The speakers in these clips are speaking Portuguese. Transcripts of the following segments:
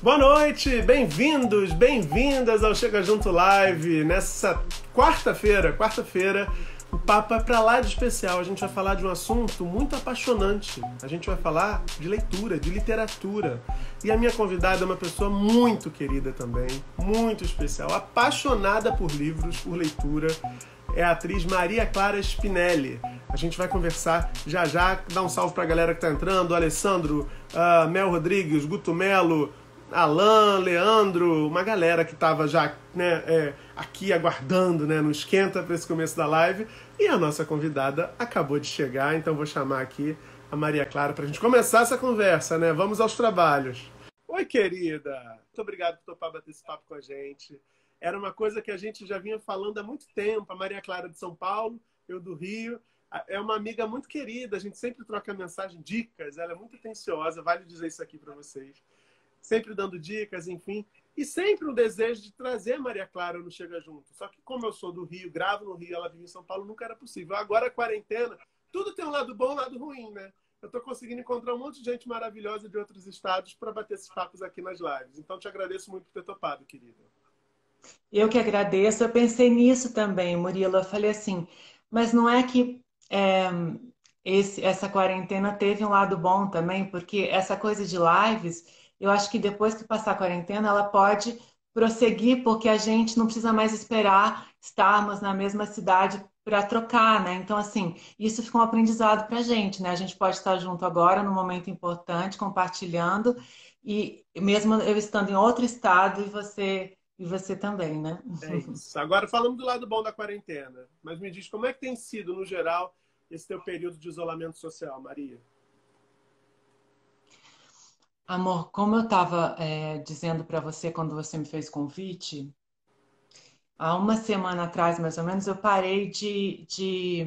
Boa noite, bem-vindos, bem-vindas ao Chega Junto Live. Nessa quarta-feira, o papo é pra lá de especial. A gente vai falar de um assunto muito apaixonante. A gente vai falar de leitura, de literatura. E a minha convidada é uma pessoa muito querida também, muito especial, apaixonada por livros, por leitura. É a atriz Maria Clara Spinelli. A gente vai conversar já, dar um salve pra galera que tá entrando, o Alessandro, Mel Rodrigues, Guto Melo, Alan, Leandro, uma galera que estava já aqui aguardando, no esquenta para esse começo da live. E a nossa convidada acabou de chegar, então vou chamar aqui a Maria Clara para a gente começar essa conversa, Vamos aos trabalhos. Oi, querida! Muito obrigado por topar bater esse papo com a gente. Era uma coisa que a gente já vinha falando há muito tempo. A Maria Clara de São Paulo, eu do Rio. É uma amiga muito querida, a gente sempre troca mensagem, dicas. Ela é muito atenciosa, vale dizer isso aqui para vocês. Sempre dando dicas, enfim. E sempre um desejo de trazer a Maria Clara no Chega Junto. Só que como eu sou do Rio, gravo no Rio, ela vive em São Paulo, nunca era possível. Agora a quarentena, tudo tem um lado bom e um lado ruim, Eu estou conseguindo encontrar um monte de gente maravilhosa de outros estados para bater esses papos aqui nas lives. Então te agradeço muito por ter topado, querida. Eu que agradeço. Eu pensei nisso também, Murilo. Eu falei assim, mas não é que essa quarentena teve um lado bom também, porque essa coisa de lives, eu acho que depois que passar a quarentena, ela pode prosseguir, porque a gente não precisa mais esperar estarmos na mesma cidade para trocar, né? Então, assim, isso fica um aprendizado para a gente, né? A gente pode estar junto agora, num momento importante, compartilhando, e mesmo eu estando em outro estado e você também, né? É isso. Agora falando do lado bom da quarentena. Mas me diz, como é que tem sido, no geral, esse teu período de isolamento social, Maria? Amor, como eu estava dizendo para você quando você me fez convite, há uma semana atrás, mais ou menos, eu parei de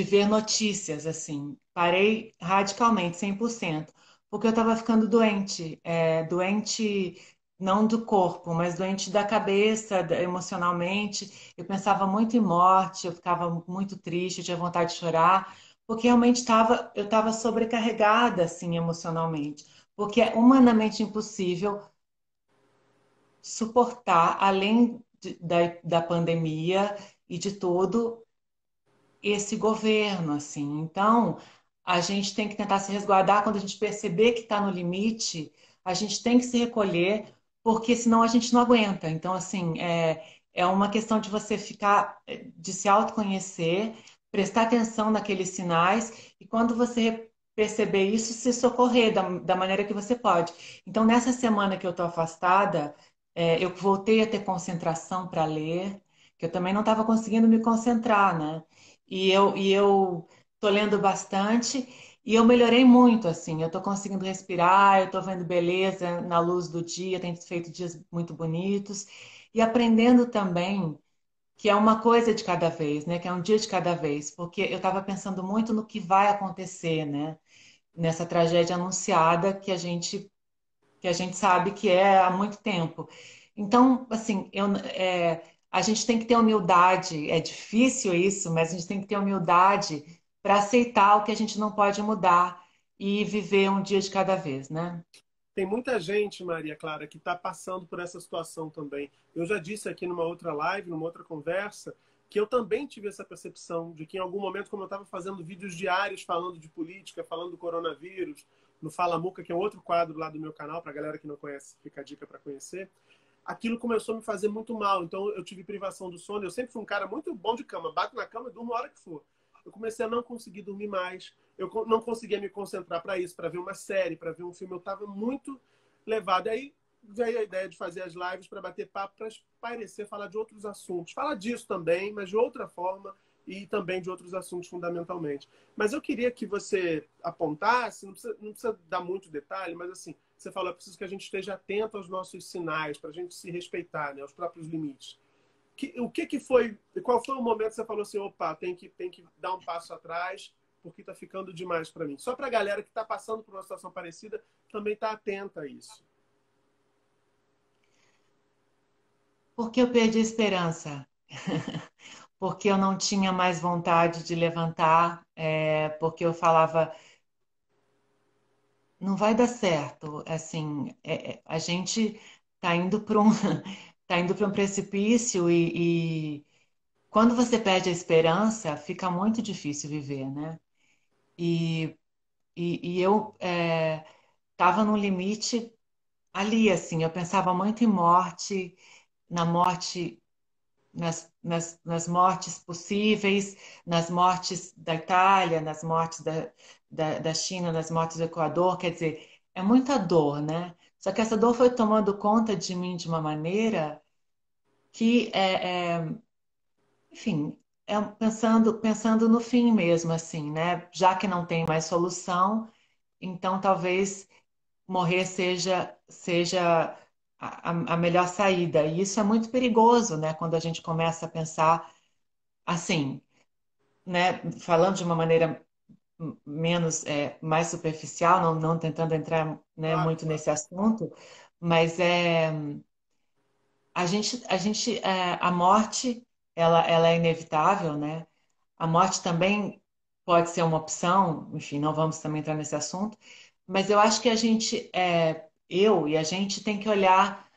ver notícias, assim. Parei radicalmente, 100%, porque eu estava ficando doente. Doente não do corpo, mas doente da cabeça, emocionalmente. Eu pensava muito em morte, eu ficava muito triste, eu tinha vontade de chorar, porque realmente eu estava sobrecarregada, assim, emocionalmente. Porque é humanamente impossível suportar, além da pandemia e de tudo, esse governo, assim. Então, a gente tem que tentar se resguardar quando a gente perceber que está no limite, a gente tem que se recolher, porque senão a gente não aguenta. Então, assim, é uma questão de você ficar, de se autoconhecer, prestar atenção naqueles sinais, e quando você perceber isso, se socorrer da maneira que você pode. Então, nessa semana que eu estou afastada, eu voltei a ter concentração para ler, que eu também não estava conseguindo me concentrar, né? E eu tô lendo bastante e eu melhorei muito, assim. Eu tô conseguindo respirar, eu tô vendo beleza na luz do dia, tenho feito dias muito bonitos e aprendendo também que é uma coisa de cada vez, né? Que é um dia de cada vez, porque eu estava pensando muito no que vai acontecer, né? Nessa tragédia anunciada que a gente sabe que é há muito tempo. Então, assim, a gente tem que ter humildade. É difícil isso, mas a gente tem que ter humildade para aceitar o que a gente não pode mudar e viver um dia de cada vez, né? Tem muita gente, Maria Clara, que está passando por essa situação também. Eu já disse aqui numa outra live, numa outra conversa, que eu também tive essa percepção de que em algum momento, como eu estava fazendo vídeos diários falando de política, falando do coronavírus, no Fala Muca, que é outro quadro lá do meu canal, para a galera que não conhece, fica a dica para conhecer, aquilo começou a me fazer muito mal. Então eu tive privação do sono. Eu sempre fui um cara muito bom de cama, bato na cama e durmo a hora que for. Eu comecei a não conseguir dormir mais. Eu não conseguia me concentrar para isso, para ver uma série, para ver um filme. Eu estava muito levado. Aí veio a ideia de fazer as lives para bater papo, para parecer falar de outros assuntos. Falar disso também, mas de outra forma e também de outros assuntos fundamentalmente. Mas eu queria que você apontasse, não precisa dar muito detalhe, mas assim, você falou, é preciso que a gente esteja atento aos nossos sinais, para a gente se respeitar, aos próprios limites. O que foi, qual foi o momento que você falou assim, opa, tem que dar um passo atrás, porque está ficando demais para mim? Só para a galera que está passando por uma situação parecida, também está atenta a isso. Porque eu perdi a esperança. Porque eu não tinha mais vontade de levantar, porque eu falava, não vai dar certo. Assim, a gente está indo para um, tá indo para um precipício e quando você perde a esperança, fica muito difícil viver, né? E, e eu estava num limite ali, assim, eu pensava muito em morte, na morte, nas mortes possíveis, nas mortes da Itália, nas mortes da China, nas mortes do Equador, quer dizer, é muita dor, né? Só que essa dor foi tomando conta de mim de uma maneira que, enfim, pensando no fim mesmo, assim, né? Já que não tem mais solução, então talvez morrer seja a melhor saída. E isso é muito perigoso, né? Quando a gente começa a pensar assim, né? Falando de uma maneira menos, mais superficial, não tentando entrar, né, Claro, muito claro. nesse assunto, mas a morte, ela é inevitável, né? A morte também pode ser uma opção, enfim, não vamos também entrar nesse assunto, mas eu acho que eu e a gente tem que olhar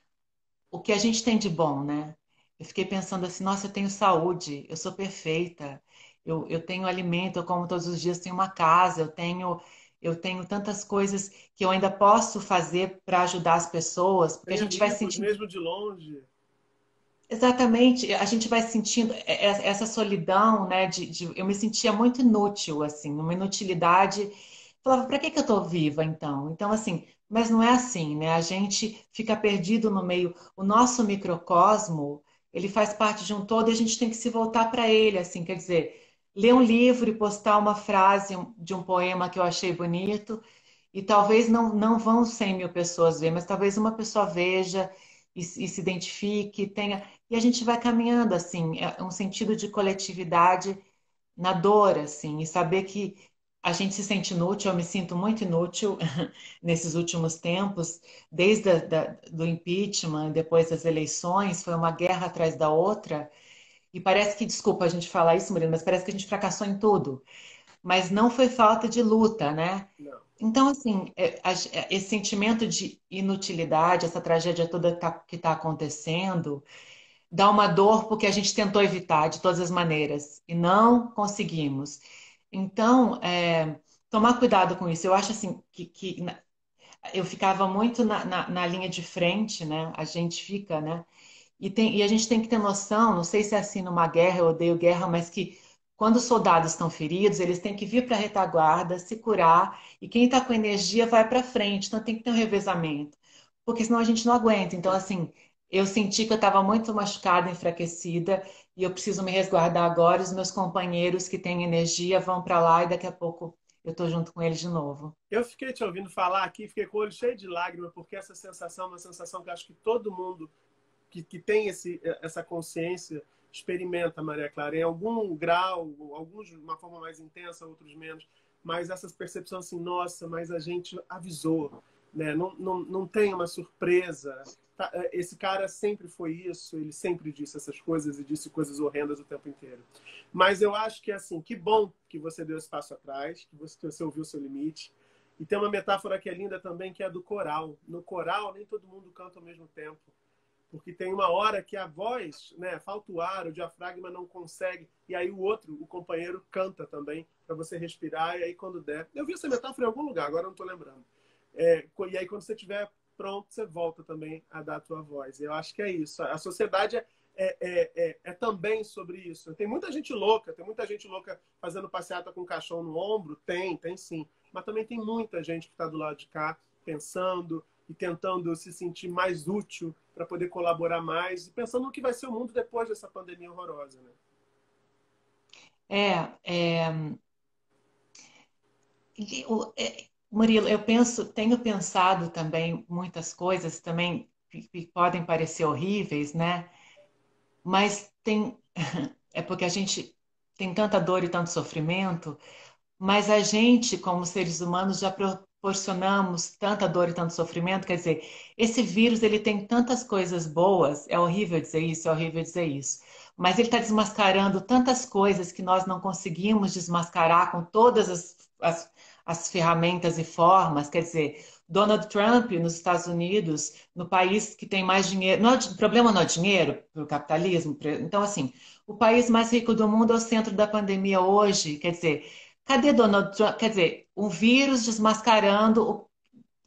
o que a gente tem de bom, né? Eu fiquei pensando assim, nossa, eu tenho saúde, eu sou perfeita, eu tenho alimento, eu como todos os dias, tenho uma casa, eu tenho tantas coisas que eu ainda posso fazer para ajudar as pessoas, porque a Tem gente vai amigos, sentindo. mesmo de longe. Exatamente, a gente vai sentindo essa solidão, né? Eu me sentia muito inútil, assim, uma inutilidade. Falava, para que que eu estou viva então? Então, assim, mas não é assim, né? A gente fica perdido no meio. O nosso microcosmo, ele faz parte de um todo e a gente tem que se voltar para ele, assim, quer dizer, ler um livro e postar uma frase de um poema que eu achei bonito e talvez não vão 100 mil pessoas ver, mas talvez uma pessoa veja e se identifique, tenha. E a gente vai caminhando, assim, é um sentido de coletividade na dor, assim, e saber que a gente se sente inútil, eu me sinto muito inútil nesses últimos tempos, desde do impeachment, depois das eleições, foi uma guerra atrás da outra, e parece que, desculpa a gente falar isso, Murilo, mas parece que a gente fracassou em tudo. Mas não foi falta de luta, né? Não. Então, assim, esse sentimento de inutilidade, essa tragédia toda que está acontecendo, dá uma dor porque a gente tentou evitar de todas as maneiras e não conseguimos. Então, tomar cuidado com isso. Eu acho assim que eu ficava muito na linha de frente, né? A gente fica, né? E a gente tem que ter noção, não sei se é assim numa guerra, eu odeio guerra, mas que quando os soldados estão feridos, eles têm que vir para a retaguarda, se curar, e quem está com energia vai para frente, então tem que ter um revezamento, porque senão a gente não aguenta. Então, assim, eu senti que eu estava muito machucada, enfraquecida, e eu preciso me resguardar agora. Os meus companheiros que têm energia vão para lá e daqui a pouco eu estou junto com eles de novo. Eu fiquei te ouvindo falar aqui, fiquei com o olho cheio de lágrimas, porque essa sensação é uma sensação que acho que todo mundo que tem essa consciência experimenta, Maria Clara, em algum grau, alguns de uma forma mais intensa, outros menos, mas essas percepções assim, nossa, mas a gente avisou, né? Não tem uma surpresa. Esse cara sempre foi isso, ele sempre disse essas coisas e disse coisas horrendas o tempo inteiro. Mas eu acho que, assim, que bom que você deu esse passo atrás, que você ouviu o seu limite. E tem uma metáfora que é linda também, que é a do coral. No coral, nem todo mundo canta ao mesmo tempo, porque tem uma hora que a voz, né, falta o ar, o diafragma não consegue, e aí o outro, o companheiro, canta também, para você respirar, e aí quando der. Eu vi essa metáfora em algum lugar, agora não estou lembrando. E aí quando você estiver pronto, você volta também a dar a tua voz. Eu acho que é isso. A sociedade é também sobre isso. Tem muita gente louca fazendo passeata com o caixão no ombro, tem sim. Mas também tem muita gente que está do lado de cá pensando e tentando se sentir mais útil para poder colaborar mais e pensando no que vai ser o mundo depois dessa pandemia horrorosa, né? É, Murilo, tenho pensado também muitas coisas também que podem parecer horríveis, né? Mas é porque a gente tem tanta dor e tanto sofrimento, mas a gente, como seres humanos, já proporcionamos tanta dor e tanto sofrimento. Quer dizer, esse vírus ele tem tantas coisas boas. É horrível dizer isso, é horrível dizer isso. Mas ele está desmascarando tantas coisas que nós não conseguimos desmascarar com todas as ferramentas e formas. Quer dizer, Donald Trump nos Estados Unidos, no país que tem mais dinheiro, o problema não é dinheiro para o capitalismo. Então, assim, o país mais rico do mundo é o centro da pandemia hoje. Quer dizer, cadê Donald Trump? Quer dizer, um vírus desmascarando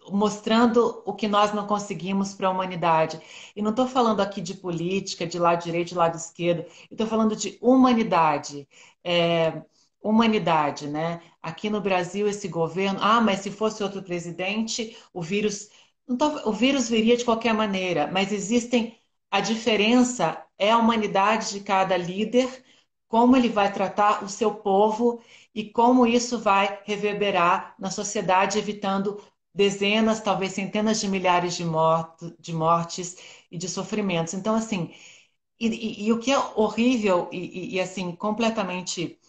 mostrando o que nós não conseguimos para a humanidade. E não estou falando aqui de política, de lado direito, de lado esquerdo, estou falando de humanidade. Humanidade, né? Aqui no Brasil, esse governo, mas se fosse outro presidente, o vírus, o vírus viria de qualquer maneira, mas existem, a diferença é a humanidade de cada líder, como ele vai tratar o seu povo e como isso vai reverberar na sociedade, evitando dezenas, talvez centenas de milhares de mortes e de sofrimentos. Então, assim, e o que é horrível assim, completamente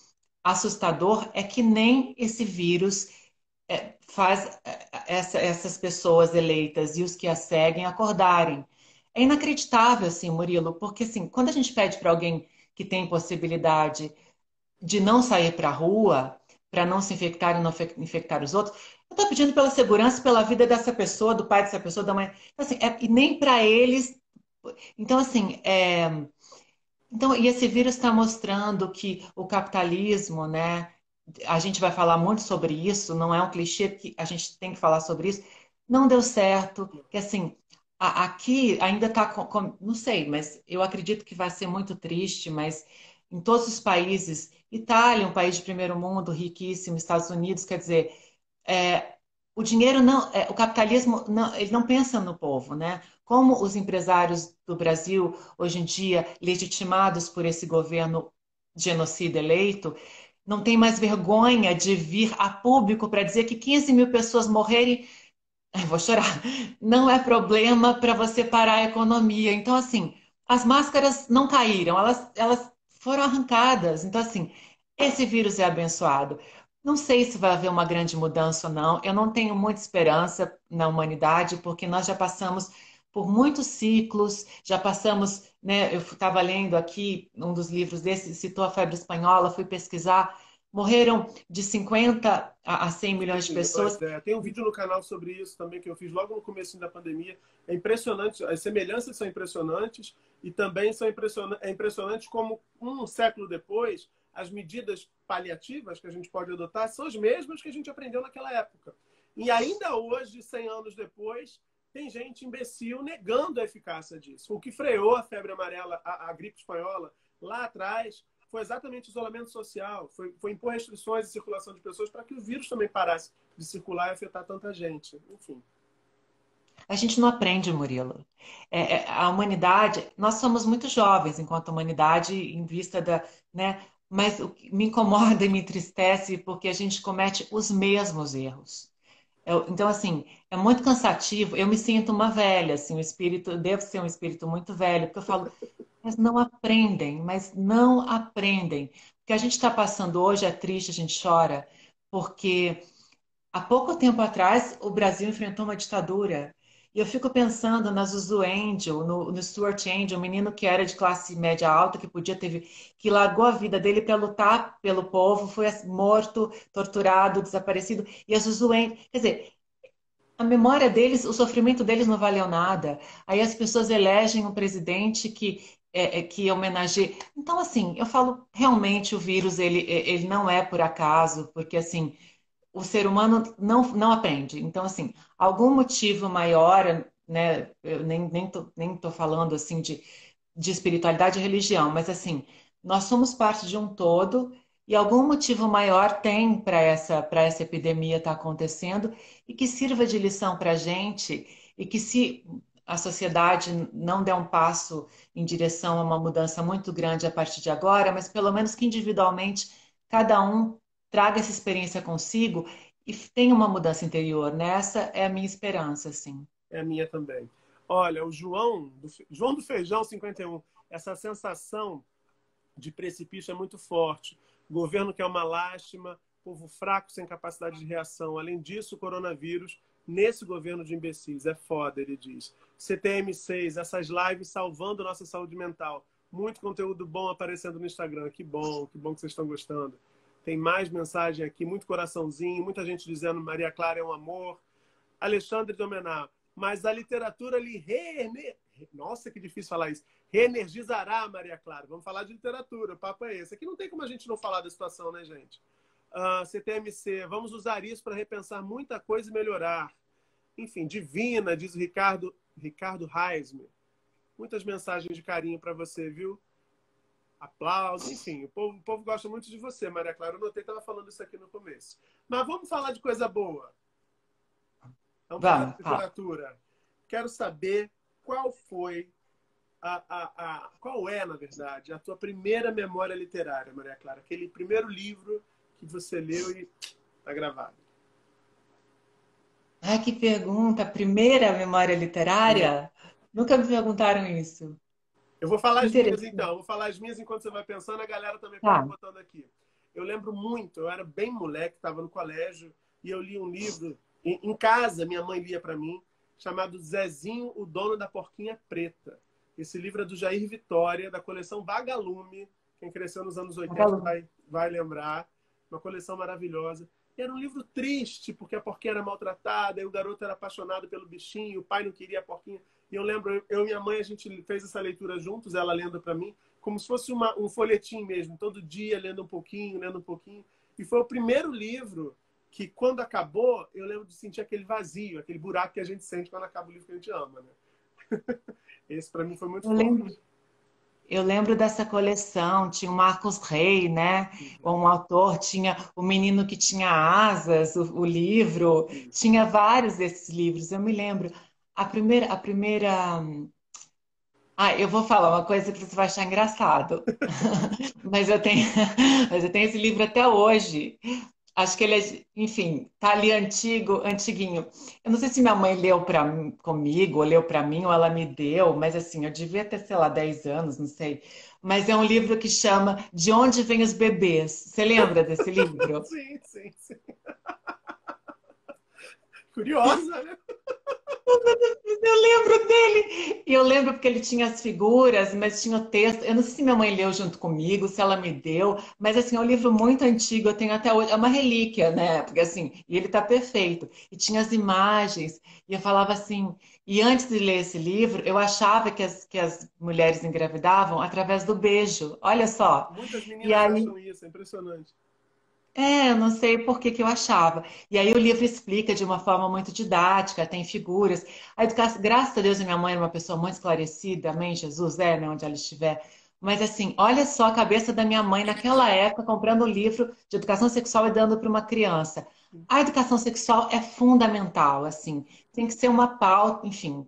assustador é que nem esse vírus faz essas pessoas eleitas e os que as seguem acordarem. É inacreditável, assim, Murilo, porque assim, quando a gente pede para alguém que tem possibilidade de não sair para a rua, para não se infectar e não infectar os outros, eu estou pedindo pela segurança, pela vida dessa pessoa, do pai dessa pessoa, da mãe. Então, assim, e nem para eles. Então, assim, então, e esse vírus está mostrando que o capitalismo, né? A gente vai falar muito sobre isso, não é um clichê que a gente tem que falar sobre isso. Não deu certo, que assim, aqui ainda está, não sei, mas eu acredito que vai ser muito triste, mas em todos os países, Itália, um país de primeiro mundo, riquíssimo, Estados Unidos, quer dizer, é, o dinheiro não, o capitalismo não, ele não pensa no povo, né? Como os empresários do Brasil, hoje em dia, legitimados por esse governo genocida eleito, não tem mais vergonha de vir a público para dizer que 15 mil pessoas morrerem, eu vou chorar, não é problema para você parar a economia. Então, assim, as máscaras não caíram, elas foram arrancadas. Então, assim, esse vírus é abençoado. Não sei se vai haver uma grande mudança ou não. Eu não tenho muita esperança na humanidade, porque nós já passamos por muitos ciclos, já passamos, né? Eu estava lendo aqui um dos livros desse, citou a febre espanhola, fui pesquisar, morreram de 50 a 100 milhões de Sim, pessoas. tem um vídeo no canal sobre isso também que eu fiz logo no começo da pandemia. É impressionante, as semelhanças são impressionantes e também é impressionante como um século depois as medidas paliativas que a gente pode adotar são as mesmas que a gente aprendeu naquela época. E ainda hoje, 100 anos depois, tem gente imbecil negando a eficácia disso. O que freou a febre amarela, a gripe espanhola lá atrás foi exatamente o isolamento social, foi impor restrições de circulação de pessoas para que o vírus também parasse de circular e afetar tanta gente. Enfim. A gente não aprende, Murilo. A humanidade, nós somos muito jovens enquanto humanidade, em vista da, né? Mas o que me incomoda e me entristece porque a gente comete os mesmos erros. Então, assim, é muito cansativo. Eu me sinto uma velha, assim, o espírito, devo ser um espírito muito velho, porque eu falo, mas não aprendem. O que a gente está passando hoje é triste, a gente chora, porque há pouco tempo atrás, o Brasil enfrentou uma ditadura. E eu fico pensando na Zuzu Angel, no Stuart Angel, um menino que era de classe média alta, que podia ter, que largou a vida dele para lutar pelo povo, foi morto, torturado, desaparecido. E a Zuzu Angel, quer dizer, a memória deles, o sofrimento deles não valeu nada. Aí as pessoas elegem um presidente que homenageia. Então, assim, eu falo, realmente o vírus, ele não é por acaso, porque, assim, o ser humano não aprende. Então, assim, algum motivo maior, né? Eu nem tô falando assim de espiritualidade e religião, mas assim, nós somos parte de um todo e algum motivo maior tem para essa epidemia estar acontecendo e que sirva de lição para a gente e que se a sociedade não der um passo em direção a uma mudança muito grande a partir de agora, mas pelo menos que individualmente cada um traga essa experiência consigo e tenha uma mudança interior, né? Essa é a minha esperança, assim. É a minha também. Olha, o João do Feijão 51, essa sensação de precipício é muito forte. O governo que é uma lástima, povo fraco sem capacidade de reação. Além disso, o coronavírus, nesse governo de imbecis, é foda, ele diz. CTM6, essas lives salvando nossa saúde mental. Muito conteúdo bom aparecendo no Instagram. Que bom que vocês estão gostando. Tem mais mensagem aqui, muito coraçãozinho, muita gente dizendo Maria Clara é um amor. Alexandre Domenar, mas a literatura lhe Nossa, que difícil falar isso. Reenergizará, Maria Clara. Vamos falar de literatura, o papo é esse. Aqui não tem como a gente não falar da situação, né, gente? CTMC, vamos usar isso para repensar muita coisa e melhorar. Enfim, divina, diz o Ricardo Reismer. Muitas mensagens de carinho para você, viu? Aplausos, enfim. O povo gosta muito de você, Maria Clara. Eu notei que estava falando isso aqui no começo. Mas vamos falar de coisa boa. Vamos falar de literatura. Quero saber qual foi qual é, na verdade, a tua primeira memória literária, Maria Clara? Aquele primeiro livro que você leu e está gravado. Ai, que pergunta! Primeira memória literária? Nunca me perguntaram isso. Eu vou falar Que as minhas, interessante. então. Vou falar as minhas enquanto você vai pensando. A galera também pode ir Tá. botando aqui. Eu lembro muito, eu era bem moleque, estava no colégio, e eu li um livro, em casa, minha mãe lia para mim, chamado Zezinho, o Dono da Porquinha Preta. Esse livro é do Jair Vitória, da coleção Vagalume. Quem cresceu nos anos 80 vai lembrar. Uma coleção maravilhosa. E era um livro triste, porque a porquinha era maltratada, e o garoto era apaixonado pelo bichinho, o pai não queria a porquinha. E eu lembro, eu e minha mãe, a gente fez essa leitura juntos, ela lendo para mim, como se fosse um folhetim mesmo, todo dia lendo um pouquinho, lendo um pouquinho. E foi o primeiro livro que, quando acabou, eu lembro de sentir aquele vazio, aquele buraco que a gente sente quando acaba o livro que a gente ama, né? Esse para mim foi muito Eu lembro, forte. eu lembro dessa coleção, tinha o Marcos Rey, né? Um autor, tinha o Menino que Tinha Asas, o livro, tinha vários desses livros, eu me lembro. A primeira. Ah, eu vou falar uma coisa que você vai achar engraçado, mas eu tenho, mas eu tenho esse livro até hoje. Acho que ele é, enfim, tá ali antigo, antiguinho. Eu não sei se minha mãe leu comigo, ou leu para mim, ou ela me deu, mas assim, eu devia ter, sei lá, 10 anos, não sei. Mas é um livro que chama De Onde Vêm os Bebês. Você lembra desse livro? Sim, sim, sim. Curiosa, né? Eu lembro dele. E eu lembro porque ele tinha as figuras, mas tinha o texto. Eu não sei se minha mãe leu junto comigo, se ela me deu, mas assim, é um livro muito antigo, eu tenho até hoje. É uma relíquia, né? Porque assim, e ele tá perfeito. E tinha as imagens, e eu falava assim. E antes de ler esse livro, eu achava que as mulheres engravidavam através do beijo. Olha só. Muitas E meninas aí. acham isso, é impressionante. Eu não sei por que que eu achava. E aí o livro explica de uma forma muito didática, tem figuras. A educação, graças a Deus, a minha mãe era uma pessoa muito esclarecida, amém, Jesus, né, onde ela estiver. Mas assim, olha só a cabeça da minha mãe naquela época, comprando um livro de educação sexual e dando para uma criança. A educação sexual é fundamental, assim, tem que ser uma pauta, enfim,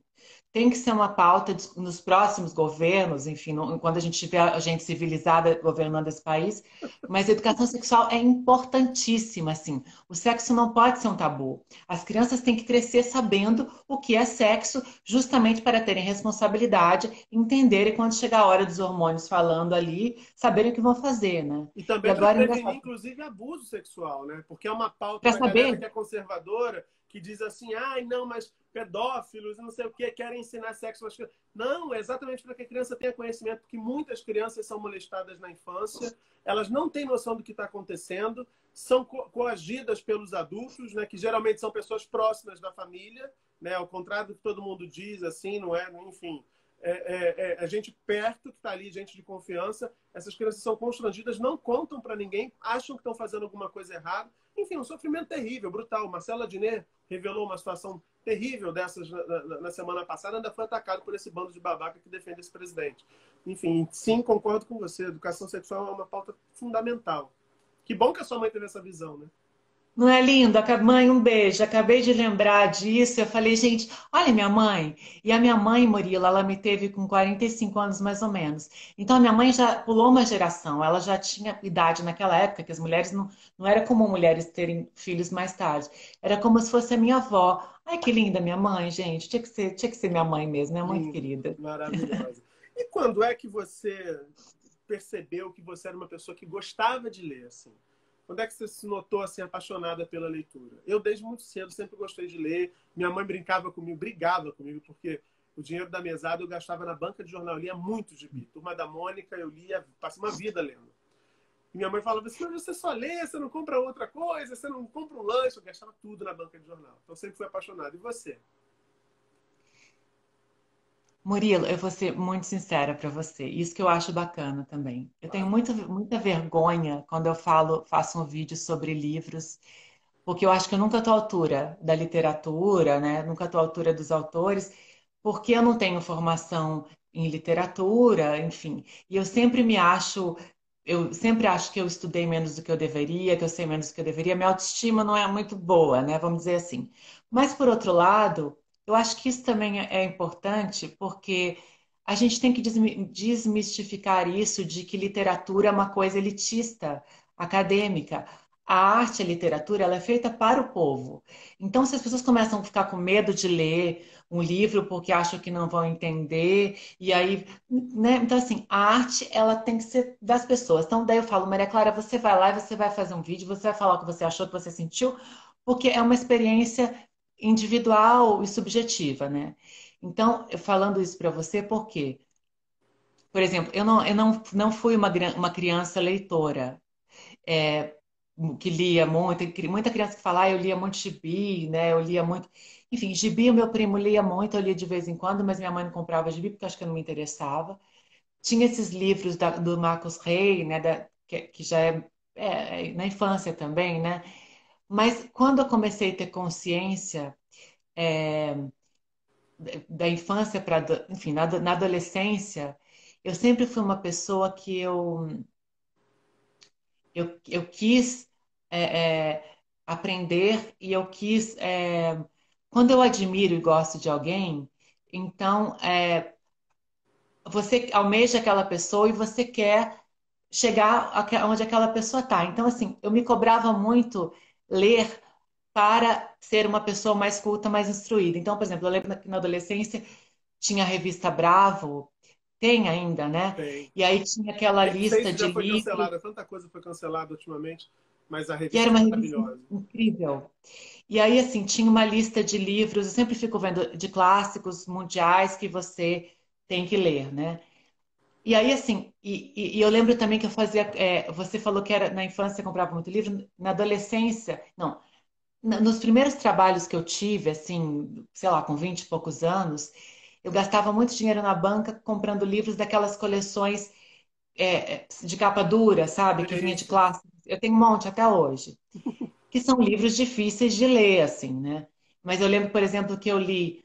tem que ser uma pauta nos próximos governos, enfim, quando a gente tiver a gente civilizada governando esse país, mas a educação sexual é importantíssima, assim. O sexo não pode ser um tabu. As crianças têm que crescer sabendo o que é sexo, justamente para terem responsabilidade, entenderem quando chegar a hora dos hormônios falando ali, saberem o que vão fazer, né? E E também para agora, prevenir, engraçado, inclusive, abuso sexual, né? Porque é uma pauta para da galera que saber, é conservadora, que diz assim, ai, não, mas pedófilos e não sei o que, querem ensinar sexo às crianças. Não, é exatamente para que a criança tenha conhecimento, porque muitas crianças são molestadas na infância, elas não têm noção do que está acontecendo, são coagidas pelos adultos, né? Que geralmente são pessoas próximas da família, né? Ao contrário do que todo mundo diz, assim, não é? Enfim, a gente perto, que está ali, gente de confiança. Essas crianças são constrangidas, não contam para ninguém, acham que estão fazendo alguma coisa errada. Enfim, um sofrimento terrível, brutal. Marcelo Adnet revelou uma situação terrível dessas na semana passada, ainda foi atacado por esse bando de babaca que defende esse presidente. Enfim, sim, concordo com você. Educação sexual é uma pauta fundamental. Que bom que a sua mãe teve essa visão, né? não é lindo? Mãe, um beijo. Acabei de lembrar disso. Eu falei, gente, olha minha mãe. E a minha mãe, Murilo, ela me teve com 45 anos mais ou menos. Então a minha mãe já pulou uma geração. Ela já tinha idade naquela época, que as mulheres não era comum mulheres terem filhos mais tarde. Era como se fosse a minha avó. Ai, que linda minha mãe, gente. Tinha que ser minha mãe mesmo, é muito Linda, querida. maravilhosa. E quando é que você percebeu que você era uma pessoa que gostava de ler, assim? Quando é que você se notou assim apaixonada pela leitura? Eu desde muito cedo sempre gostei de ler. Minha mãe brincava comigo, brigava comigo, porque o dinheiro da mesada eu gastava na banca de jornal. Eu lia muito gibi. Turma da Mônica, eu lia, passei uma vida lendo. E minha mãe falava assim, mas você só lê, você não compra outra coisa, você não compra um lanche. Eu gastava tudo na banca de jornal. Então eu sempre fui apaixonado. E você? Murilo, eu vou ser muito sincera para você. Isso que eu acho bacana também. Eu tenho Claro. muita vergonha quando eu faço um vídeo sobre livros, porque eu acho que eu nunca estou à altura da literatura, né? Nunca estou à altura dos autores, porque eu não tenho formação em literatura, enfim. E eu sempre acho que eu estudei menos do que eu deveria, que eu sei menos do que eu deveria. Minha autoestima não é muito boa, né? Vamos dizer assim. Mas, por outro lado, eu acho que isso também é importante, porque a gente tem que desmistificar isso de que literatura é uma coisa elitista, acadêmica. A arte, a literatura, ela é feita para o povo. Então, se as pessoas começam a ficar com medo de ler um livro porque acham que não vão entender, e aí, né? Então, assim, a arte, ela tem que ser das pessoas. Então, daí eu falo, Maria Clara, você vai lá e você vai fazer um vídeo, você vai falar o que você achou, o que você sentiu, porque é uma experiência individual e subjetiva, né? Então, eu falando isso para você, por quê? Por exemplo, eu não fui uma criança leitora, é, que lia muito, tem muita criança que fala, eu lia muito gibi, né? Eu lia muito. Enfim, gibi o meu primo lia muito, eu lia de vez em quando, mas minha mãe não comprava gibi porque acho que eu não me interessava. Tinha esses livros do Marcos Rey, né? Que já é na infância também, né? Mas quando eu comecei a ter consciência da infância para, enfim, na adolescência, eu sempre fui uma pessoa que eu quis é, aprender e eu quis. Quando eu admiro e gosto de alguém, então você almeja aquela pessoa e você quer chegar onde aquela pessoa está. Então, assim, eu me cobrava muito ler para ser uma pessoa mais culta, mais instruída. Então, por exemplo, eu lembro que na adolescência tinha a revista Bravo, tem ainda, né? Tem. E aí tinha aquela Nem sei lista se de já foi livros, cancelada, tanta coisa foi cancelada ultimamente, mas a e era revista uma é revista maravilhosa. incrível. E aí, assim, tinha uma lista de livros, eu sempre fico vendo de clássicos mundiais que você tem que ler, né? E aí, assim, e eu lembro também que eu fazia. Você falou que era na infância você comprava muito livro, na adolescência, não. Nos primeiros trabalhos que eu tive, assim, sei lá, com 20 e poucos anos, eu gastava muito dinheiro na banca comprando livros daquelas coleções de capa dura, sabe? Que Sei, vinha de sei. clássicos. Eu tenho um monte até hoje. Que são livros difíceis de ler, assim, né? Mas eu lembro, por exemplo, que eu li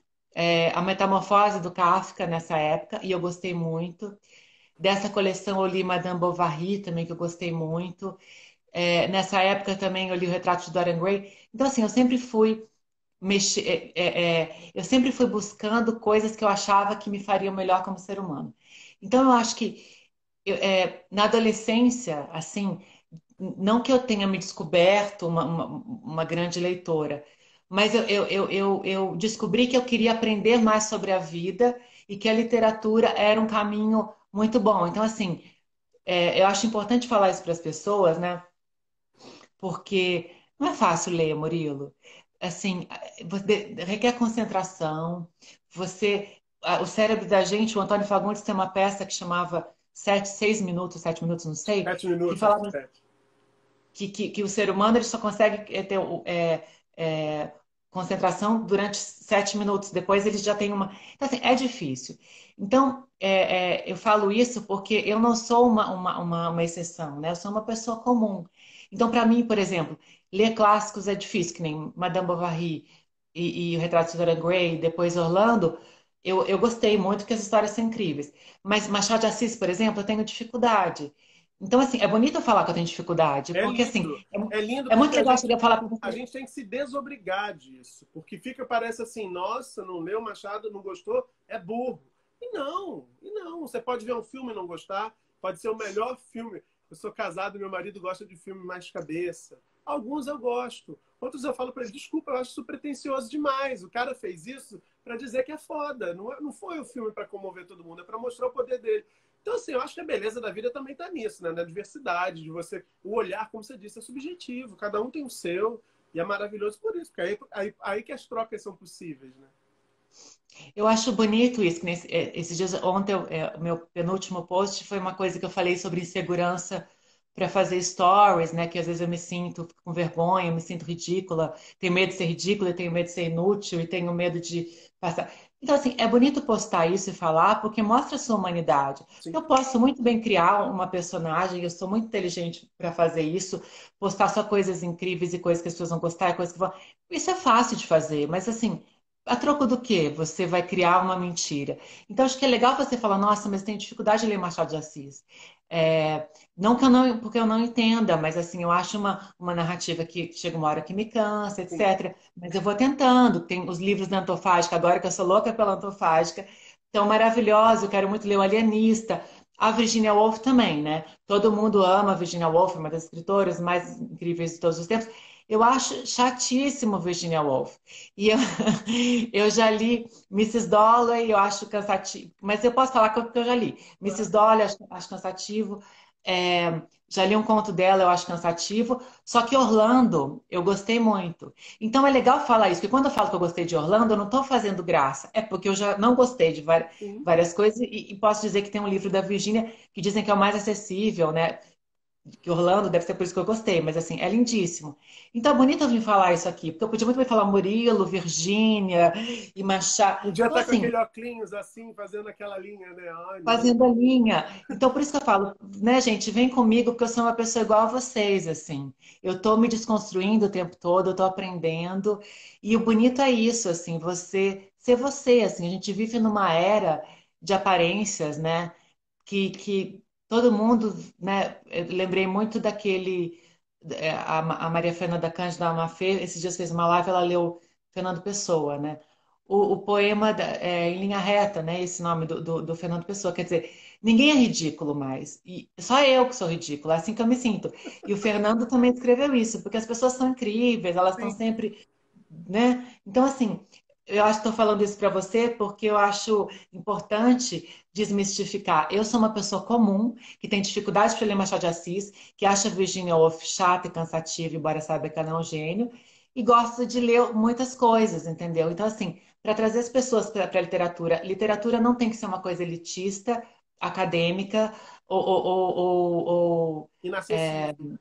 A Metamorfose do Kafka nessa época, e eu gostei muito. Dessa coleção eu li Madame Bovary também, que eu gostei muito. Nessa época também eu li o Retrato de Dorian Gray. Então, assim, eu sempre fui buscando coisas que eu achava que me fariam melhor como ser humano. Então, eu acho que na adolescência, assim, não que eu tenha me descoberto uma grande leitora, mas eu descobri que eu queria aprender mais sobre a vida e que a literatura era um caminho muito bom. Então, assim, eu acho importante falar isso para as pessoas, né? Porque não é fácil ler, Murilo. Assim, requer concentração. O cérebro da gente, o Antônio Fagundes tem uma peça que chamava 6 minutos, 7 minutos, não sei, 7 minutos, que acho que falava 7. que o ser humano ele só consegue ter concentração durante 7 minutos. Depois ele já tem uma. Então, assim, é difícil. Então, eu falo isso porque eu não sou uma exceção, né? Eu sou uma pessoa comum. Então, para mim, por exemplo, ler clássicos é difícil, que nem Madame Bovary e o Retrato de Dorian Gray, depois Orlando. Eu gostei muito porque as histórias são incríveis. Mas Machado de Assis, por exemplo, eu tenho dificuldade. Então, assim, é bonito eu falar que eu tenho dificuldade, É porque, assim, lindo. É lindo é muito porque a legal gente, chegar e falar para a você. gente tem que se desobrigar disso. Porque fica, parece assim, nossa, não leu Machado, não gostou, é burro. E não. Você pode ver um filme e não gostar, pode ser o melhor filme. Eu sou casado, meu marido gosta de filme mais cabeça. Alguns eu gosto. Outros eu falo para ele, desculpa, eu acho isso pretencioso demais. O cara fez isso para dizer que é foda. Não foi o filme para comover todo mundo, é para mostrar o poder dele. Então, assim, eu acho que a beleza da vida também está nisso, né? Na diversidade, de você. O olhar, como você disse, é subjetivo. Cada um tem o seu. E é maravilhoso por isso, porque aí que as trocas são possíveis, né? Eu acho bonito isso, que esses dias, ontem, o meu penúltimo post foi uma coisa que eu falei sobre insegurança para fazer stories, né? Que às vezes eu me sinto com vergonha, eu me sinto ridícula, tenho medo de ser ridícula, tenho medo de ser inútil e tenho medo de passar. Então, assim, é bonito postar isso e falar porque mostra a sua humanidade. Sim. Eu posso muito bem criar uma personagem, eu sou muito inteligente para fazer isso, postar só coisas incríveis e coisas que as pessoas vão gostar, e coisas que vão. Isso é fácil de fazer, mas assim, a troco do quê? Você vai criar uma mentira. Então, acho que é legal você falar, nossa, mas eu tenho dificuldade de ler Machado de Assis. É, não que eu não, porque eu não entenda, mas assim, eu acho uma narrativa que chega uma hora que me cansa, Sim. etc. Mas eu vou tentando. Tem os livros da Antofágica, agora que eu sou louca pela Antofágica, tão maravilhoso, eu quero muito ler O Alienista. A Virginia Woolf também, né? Todo mundo ama a Virginia Woolf, uma das escritoras mais incríveis de todos os tempos. Eu acho chatíssimo Virginia Woolf. E eu, eu já li Mrs. Dalloway, eu acho cansativo. Mas eu posso falar que eu já li. Mrs. Dalloway, acho cansativo. É, já li um conto dela, eu acho cansativo. Só que Orlando, eu gostei muito. Então é legal falar isso, porque quando eu falo que eu gostei de Orlando, eu não estou fazendo graça. É porque eu já não gostei de Sim. várias coisas. E posso dizer que tem um livro da Virginia que dizem que é o mais acessível, né? Que Orlando deve ser por isso que eu gostei, mas assim, é lindíssimo. Então é bonito eu vir falar isso aqui, porque eu podia muito bem falar Murilo, Virgínia e Machado. Podia Então, estar com assim, aquele óculos assim, fazendo aquela linha, né? Ai, não. fazendo a linha. Então, por isso que eu falo, né, gente, vem comigo, porque eu sou uma pessoa igual a vocês, assim. Eu tô me desconstruindo o tempo todo, eu tô aprendendo. E o bonito é isso, assim, você ser você, assim. A gente vive numa era de aparências, né? Que todo mundo, né? Eu lembrei muito daquele. A Maria Fernanda Cândida Amafé, esses dias fez uma live, ela leu Fernando Pessoa, né? O poema em linha reta, né? Esse nome do Fernando Pessoa. Quer dizer, ninguém é ridículo mais. E só eu que sou ridícula, é assim que eu me sinto. E o Fernando também escreveu isso, porque as pessoas são incríveis, elas estão Sim. sempre, né? Então, assim, eu acho que estou falando isso para você porque eu acho importante desmistificar. Eu sou uma pessoa comum que tem dificuldade para ler Machado de Assis, que acha Virginia Woolf chata e cansativa, embora saiba que ela é um gênio, e gosto de ler muitas coisas, entendeu? Então, assim, para trazer as pessoas para a literatura, literatura não tem que ser uma coisa elitista, acadêmica ou Inacessível.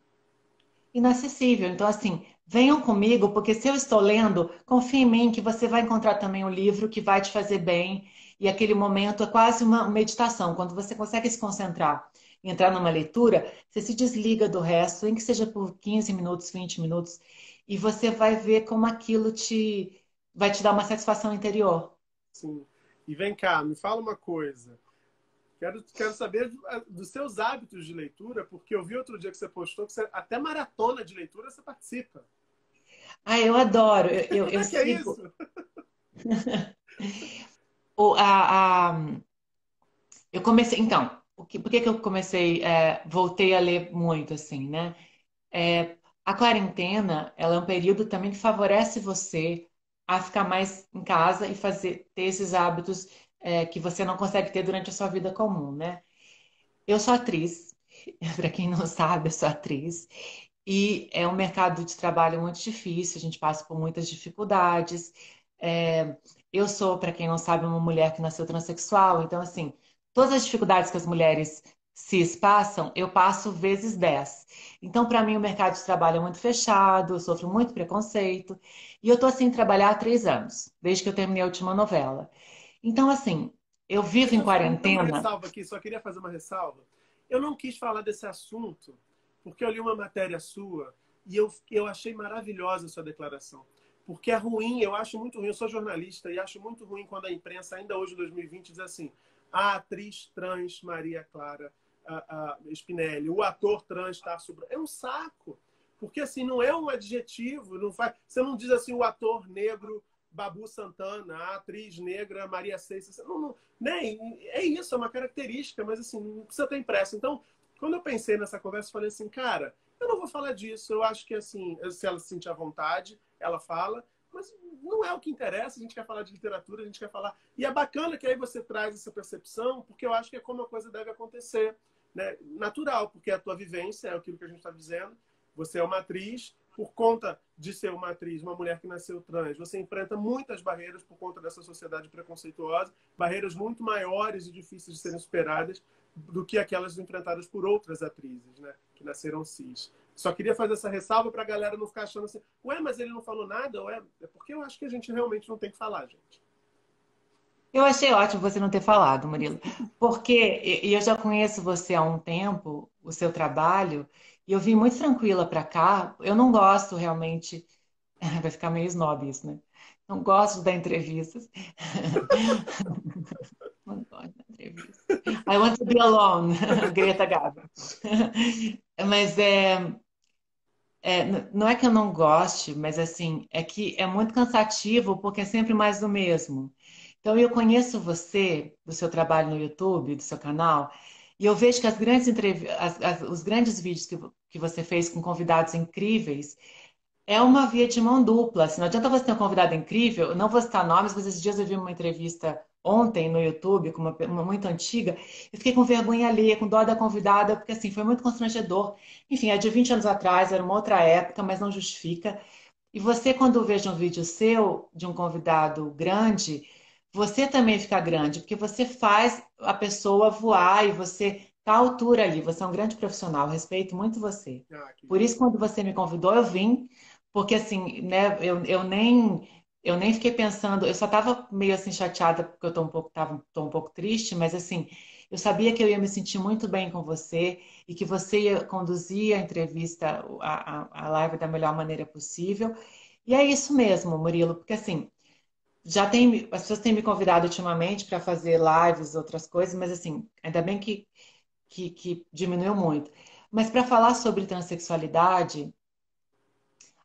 inacessível. Então, assim, venham comigo, porque se eu estou lendo, confie em mim que você vai encontrar também um livro que vai te fazer bem. E aquele momento é quase uma meditação. Quando você consegue se concentrar e entrar numa leitura, você se desliga do resto, nem que seja por 15 minutos, 20 minutos, e você vai ver como aquilo te vai te dar uma satisfação interior. Sim. E vem cá, me fala uma coisa. Quero saber dos seus hábitos de leitura, porque eu vi outro dia que você postou que você, até maratona de leitura você participa. Ah, eu adoro. Eu Que é sigo. isso? O, eu comecei, então, por que que eu comecei, voltei a ler muito, assim, né? A quarentena, ela é um período também que favorece você a ficar mais em casa e ter esses hábitos, que você não consegue ter durante a sua vida comum, né? Eu sou atriz, para quem não sabe, eu sou atriz, e é um mercado de trabalho muito difícil, a gente passa por muitas dificuldades. É, eu sou, para quem não sabe, uma mulher que nasceu transexual, então, assim, todas as dificuldades que as mulheres cis passam, eu passo vezes 10. Então, para mim, o mercado de trabalho é muito fechado, eu sofro muito preconceito, e eu tô assim trabalhar há 3 anos, desde que eu terminei a última novela. Então, assim, eu vivo Deixa em eu fazer uma quarentena. ressalva aqui, só queria fazer uma ressalva. Eu não quis falar desse assunto, porque eu li uma matéria sua e eu achei maravilhosa a sua declaração. Porque é ruim, eu acho muito ruim, eu sou jornalista e acho muito ruim quando a imprensa, ainda hoje, em 2020, diz assim: a atriz trans Maria Clara Spinelli, o ator trans Tarso Branco. É um saco. Porque assim, não é um adjetivo, não faz, você não diz assim o ator negro Babu Santana, a atriz negra Maria Seixas. Não, né? É isso, é uma característica, mas assim, não precisa ter impressa. Então, quando eu pensei nessa conversa, eu falei assim, cara, eu não vou falar disso. Eu acho que assim, se ela se sentir à vontade, ela fala, mas não é o que interessa. A gente quer falar de literatura, a gente quer falar. E é bacana que aí você traz essa percepção, porque eu acho que é como a coisa deve acontecer. Né? Natural, porque a tua vivência é aquilo que a gente está dizendo. Você é uma atriz por conta de ser uma atriz, uma mulher que nasceu trans, você enfrenta muitas barreiras por conta dessa sociedade preconceituosa, barreiras muito maiores e difíceis de serem superadas do que aquelas enfrentadas por outras atrizes, né, que nasceram cis. Só queria fazer essa ressalva para a galera não ficar achando assim, ué, mas ele não falou nada? Ué, é porque eu acho que a gente realmente não tem que falar, gente. Eu achei ótimo você não ter falado, Murilo, porque eu já conheço você há um tempo, o seu trabalho, e eu vim muito tranquila para cá. Eu não gosto realmente, vai ficar meio snob isso, né? Não gosto de dar entrevistas. Não gosto de dar entrevistas. I want to be alone, Greta Garbo. Mas não é que eu não goste, mas assim, é que é muito cansativo porque é sempre mais do mesmo. Então, eu conheço você, do seu trabalho no YouTube, do seu canal, e eu vejo que as grandes os grandes vídeos que você fez com convidados incríveis é uma via de mão dupla. Assim, não adianta você ter um convidado incrível, eu não vou citar nomes, mas esses dias eu vi uma entrevista ontem no YouTube, com uma muito antiga, eu fiquei com vergonha alheia, com dó da convidada, porque assim, foi muito constrangedor. Enfim, é de 20 anos atrás, era uma outra época, mas não justifica. E você, quando veja um vídeo seu de um convidado grande, você também fica grande, porque você faz a pessoa voar e você tá à altura ali. Você é um grande profissional, respeito muito você. Ah, que Por bom. isso, quando você me convidou, eu vim, porque assim, né, eu nem fiquei pensando, eu só estava meio assim chateada porque tô um pouco triste, mas assim, eu sabia que eu ia me sentir muito bem com você e que você ia conduzir a entrevista, a live da melhor maneira possível. E é isso mesmo, Murilo, porque assim, as pessoas têm me convidado ultimamente para fazer lives, outras coisas, mas assim, ainda bem que diminuiu muito. Mas para falar sobre transexualidade,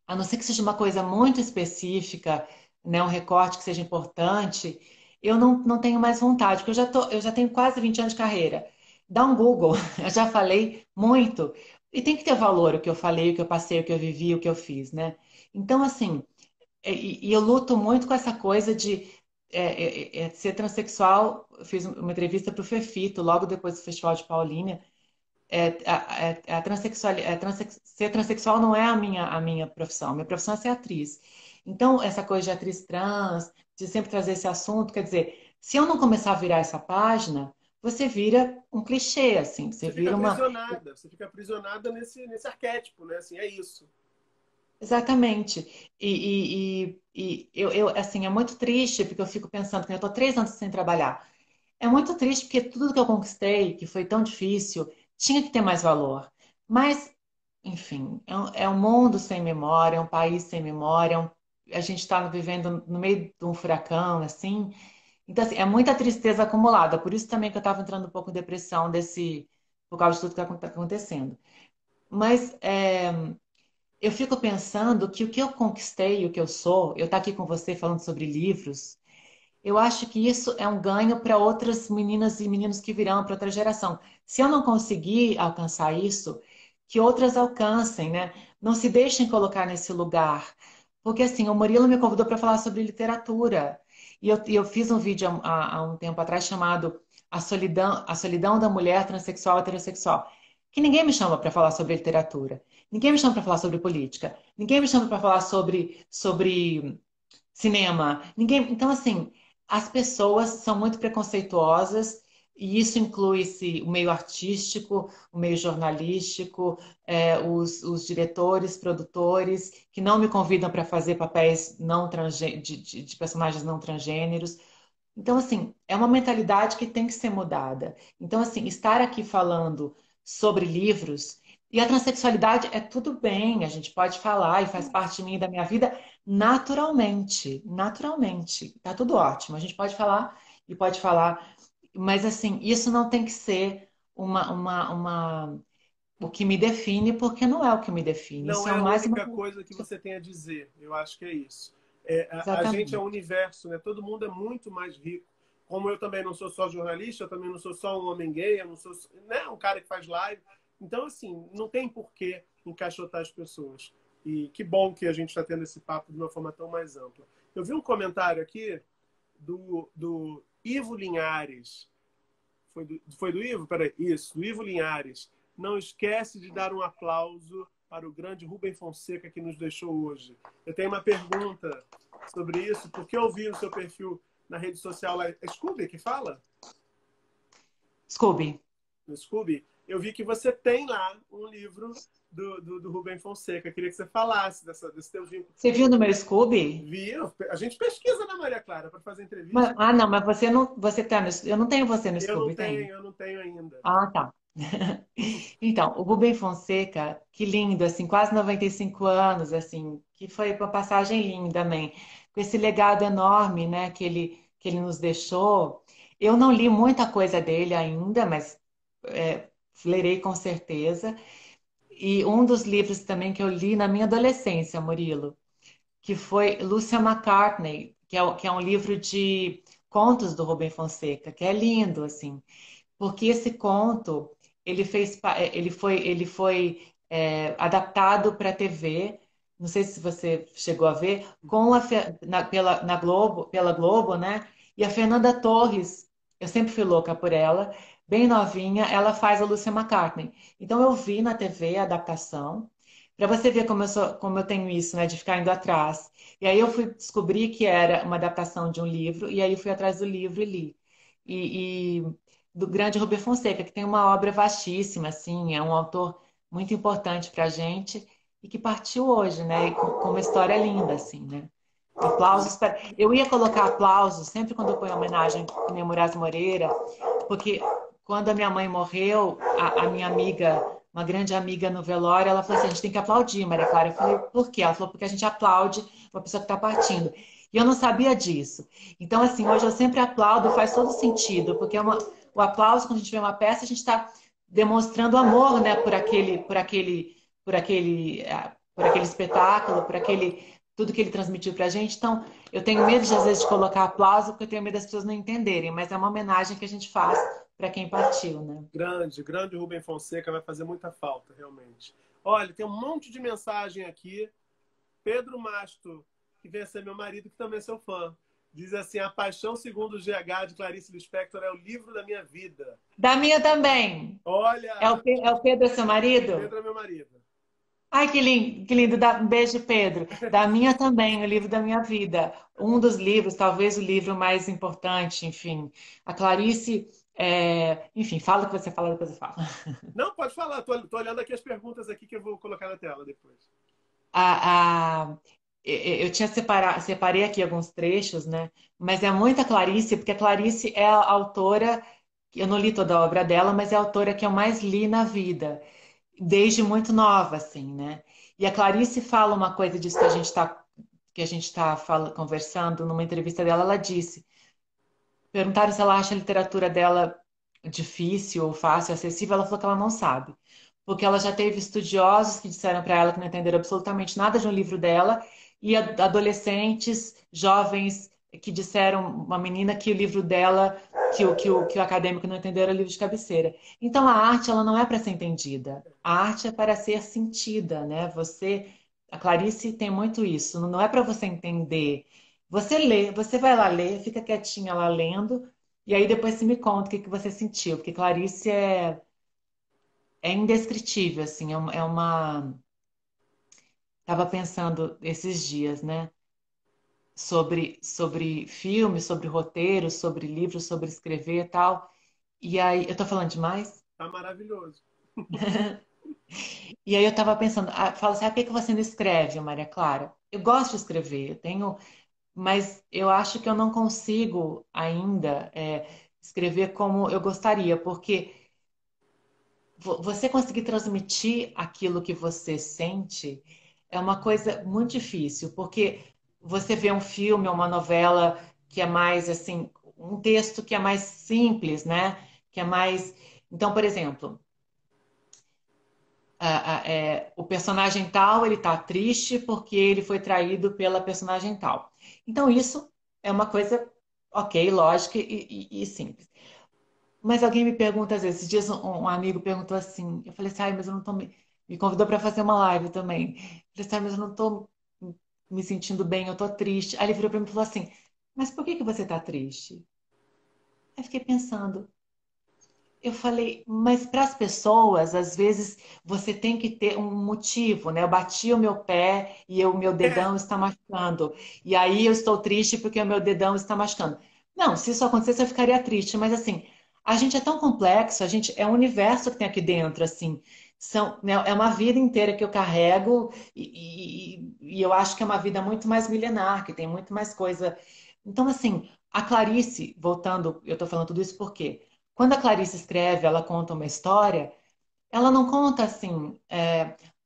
a não ser que seja uma coisa muito específica, né, um recorte que seja importante, eu não tenho mais vontade, porque eu já tenho quase 20 anos de carreira. Dá um Google, eu já falei muito. E tem que ter valor o que eu falei, o que eu passei, o que eu vivi, o que eu fiz, né? Então, assim, e eu luto muito com essa coisa de ser transexual. Eu fiz uma entrevista para o Fefito, logo depois do Festival de Paulínia. Ser transexual não é a minha profissão. Minha profissão é ser atriz. Então, essa coisa de atriz trans, de sempre trazer esse assunto, quer dizer, se eu não começar a virar essa página, você vira um clichê, assim, você vira uma. Você fica aprisionada nesse arquétipo, né? Assim, é isso. Exatamente. Assim, é muito triste, porque eu fico pensando que eu estou 3 anos sem trabalhar. É muito triste porque tudo que eu conquistei, que foi tão difícil, tinha que ter mais valor. Mas, enfim, é um mundo sem memória, é um país sem memória, a gente está vivendo no meio de um furacão, assim. Então, assim, é muita tristeza acumulada. Por isso também que eu estava entrando um pouco em depressão por causa de tudo que está acontecendo. Mas eu fico pensando que o que eu conquistei, o que eu sou, eu estar aqui com você falando sobre livros, eu acho que isso é um ganho para outras meninas e meninos que virão, para outra geração. Se eu não conseguir alcançar isso, que outras alcancem, né? Não se deixem colocar nesse lugar. Porque assim, o Murilo me convidou para falar sobre literatura. E eu fiz um vídeo há um tempo atrás chamado A Solidão da Mulher Transsexual e Heterossexual. Que ninguém me chama para falar sobre literatura. Ninguém me chama para falar sobre política. Ninguém me chama para falar sobre cinema. Ninguém. Então, assim, as pessoas são muito preconceituosas e isso inclui-se o meio artístico, o meio jornalístico, os diretores, produtores, que não me convidam para fazer papéis de personagens não transgêneros. Então, assim, é uma mentalidade que tem que ser mudada. Então, assim, estar aqui falando sobre livros e a transexualidade é tudo bem, a gente pode falar e faz parte de mim e da minha vida naturalmente, naturalmente. Tá tudo ótimo. A gente pode falar e pode falar, mas assim, isso não tem que ser o que me define, porque não é o que me define. Não Isso é é o a mais única importante. coisa que você tem a dizer. Eu acho que é isso. A gente é um Exatamente. universo, né? Todo mundo é muito mais rico. Como eu também não sou só jornalista, eu também não sou só um homem gay, eu não sou, né, um cara que faz live. Então, assim, não tem por que encaixotar as pessoas. E que bom que a gente está tendo esse papo de uma forma tão mais ampla. Eu vi um comentário aqui do Ivo Linhares. Foi do Ivo? Peraí, isso, do Ivo Linhares. Não esquece de dar um aplauso para o grande Rubem Fonseca que nos deixou hoje. Eu tenho uma pergunta sobre isso, porque eu vi o seu perfil na rede social lá. É Scooby que fala? Scooby. No Scooby. Eu vi que você tem lá um livro do Rubem Fonseca. Queria que você falasse desse teu vínculo. Você viu no meu Scooby? Vi, a gente pesquisa na Maria Clara para fazer entrevista. Ah, não, mas você não, você tá no, eu não tenho você no Scooby, tem? Eu não tenho ainda. Ah, tá. Então, o Rubem Fonseca, que lindo, assim, quase 95 anos, assim, que foi uma passagem linda também, com esse legado enorme, né, que ele nos deixou. Eu não li muita coisa dele ainda, mas lerei com certeza. E um dos livros também que eu li na minha adolescência, Murilo, que foi Lúcia McCartney, que é um livro de contos do Rubem Fonseca, que é lindo, assim, porque esse conto ele foi adaptado para a TV. Não sei se você chegou a ver com pela Globo, né? E a Fernanda Torres, eu sempre fui louca por ela, bem novinha, ela faz a Lúcia McCartney. Então eu vi na TV a adaptação. Para você ver como eu tenho isso, né, de ficar indo atrás. E aí eu fui descobrir que era uma adaptação de um livro, e aí eu fui atrás do livro e li. E do grande Rubem Fonseca, que tem uma obra vastíssima, assim, é um autor muito importante para a gente e que partiu hoje, né, e com uma história linda, assim, né. Aplausos para... Eu ia colocar aplausos sempre quando eu ponho homenagem ao Moraes Moreira, porque quando a minha mãe morreu, a minha amiga, uma grande amiga no velório, ela falou assim, a gente tem que aplaudir, Maria Clara. Eu falei, por quê? Ela falou, porque a gente aplaude uma pessoa que está partindo. E eu não sabia disso. Então, assim, hoje eu sempre aplaudo, faz todo sentido, porque o aplauso, quando a gente vê uma peça, a gente está demonstrando amor, né, por aquele espetáculo, por aquele tudo que ele transmitiu pra gente. Então, eu tenho medo, às vezes, de colocar aplauso, porque eu tenho medo das pessoas não entenderem, mas é uma homenagem que a gente faz para quem partiu, né? Grande Rubem Fonseca vai fazer muita falta, realmente. Olha, tem um monte de mensagem aqui. Pedro Masto, que vem a ser meu marido, que também é seu fã. Diz assim, A Paixão Segundo o GH, de Clarice Lispector, é o livro da minha vida. Da minha também. Olha, É o Pedro, seu marido? Pedro é meu marido. Ai, que lindo. Um beijo, Pedro. Da minha também, o livro da minha vida. Um dos livros, talvez o livro mais importante, enfim. A Clarice, enfim, fala o que você fala, depois eu falo. Não, pode falar. Tô olhando aqui as perguntas aqui que eu vou colocar na tela depois. A, a, eu separei aqui alguns trechos, né? Mas é muita Clarice, porque a Clarice é a autora, eu não li toda a obra dela, mas é a autora que eu mais li na vida, desde muito nova, assim, né? E a Clarice fala uma coisa disso que a gente está conversando numa entrevista dela, ela disse, perguntaram se ela acha a literatura dela difícil ou fácil, acessível, ela falou que ela não sabe. Porque ela já teve estudiosos que disseram para ela que não entenderam absolutamente nada de um livro dela, e adolescentes, jovens que disseram, uma menina que o livro dela, que o acadêmico não entendeu era livro de cabeceira. Então a arte, ela não é para ser entendida. A arte é para ser sentida, né? A Clarice tem muito isso, não é para você entender. Você lê, você vai lá ler, fica quietinha lá lendo, e aí depois você me conta o que que você sentiu, porque Clarice é indescritível, assim, é uma... Tava pensando esses dias, né? Sobre filmes, sobre roteiros, sobre livros, sobre escrever e tal. E aí, eu tô falando demais? Tá maravilhoso. E aí eu tava pensando, fala assim, por que que você não escreve, Maria Clara? Eu gosto de escrever, mas eu acho que eu não consigo ainda escrever como eu gostaria, porque você conseguir transmitir aquilo que você sente é uma coisa muito difícil, porque você vê um filme ou uma novela que é mais assim, um texto que é mais simples, né? Que é mais. Então, por exemplo, o personagem tal, ele tá triste porque ele foi traído pela personagem tal. Então, isso é uma coisa, ok, lógica e simples. Mas alguém me pergunta, às vezes, esses dias um amigo perguntou assim, eu falei assim, ai, mas eu não tô me convidou para fazer uma live também. Eu falei assim, ai, mas eu não tô me sentindo bem, eu tô triste. Aí ele virou para mim e falou assim, mas por que que você tá triste? Aí fiquei pensando, eu falei, mas para as pessoas, às vezes, você tem que ter um motivo, né? Eu bati o meu pé e o meu É, dedão está machucando. E aí eu estou triste porque o meu dedão está machucando. Não, se isso acontecesse, eu ficaria triste. Mas assim, a gente é tão complexo, a gente é um universo que tem aqui dentro, assim. Né, é uma vida inteira que eu carrego e eu acho que é uma vida muito mais milenar, que tem muito mais coisa. Então, assim, a Clarice, voltando, eu estou falando tudo isso porque quando a Clarice escreve, ela conta uma história, ela não conta assim,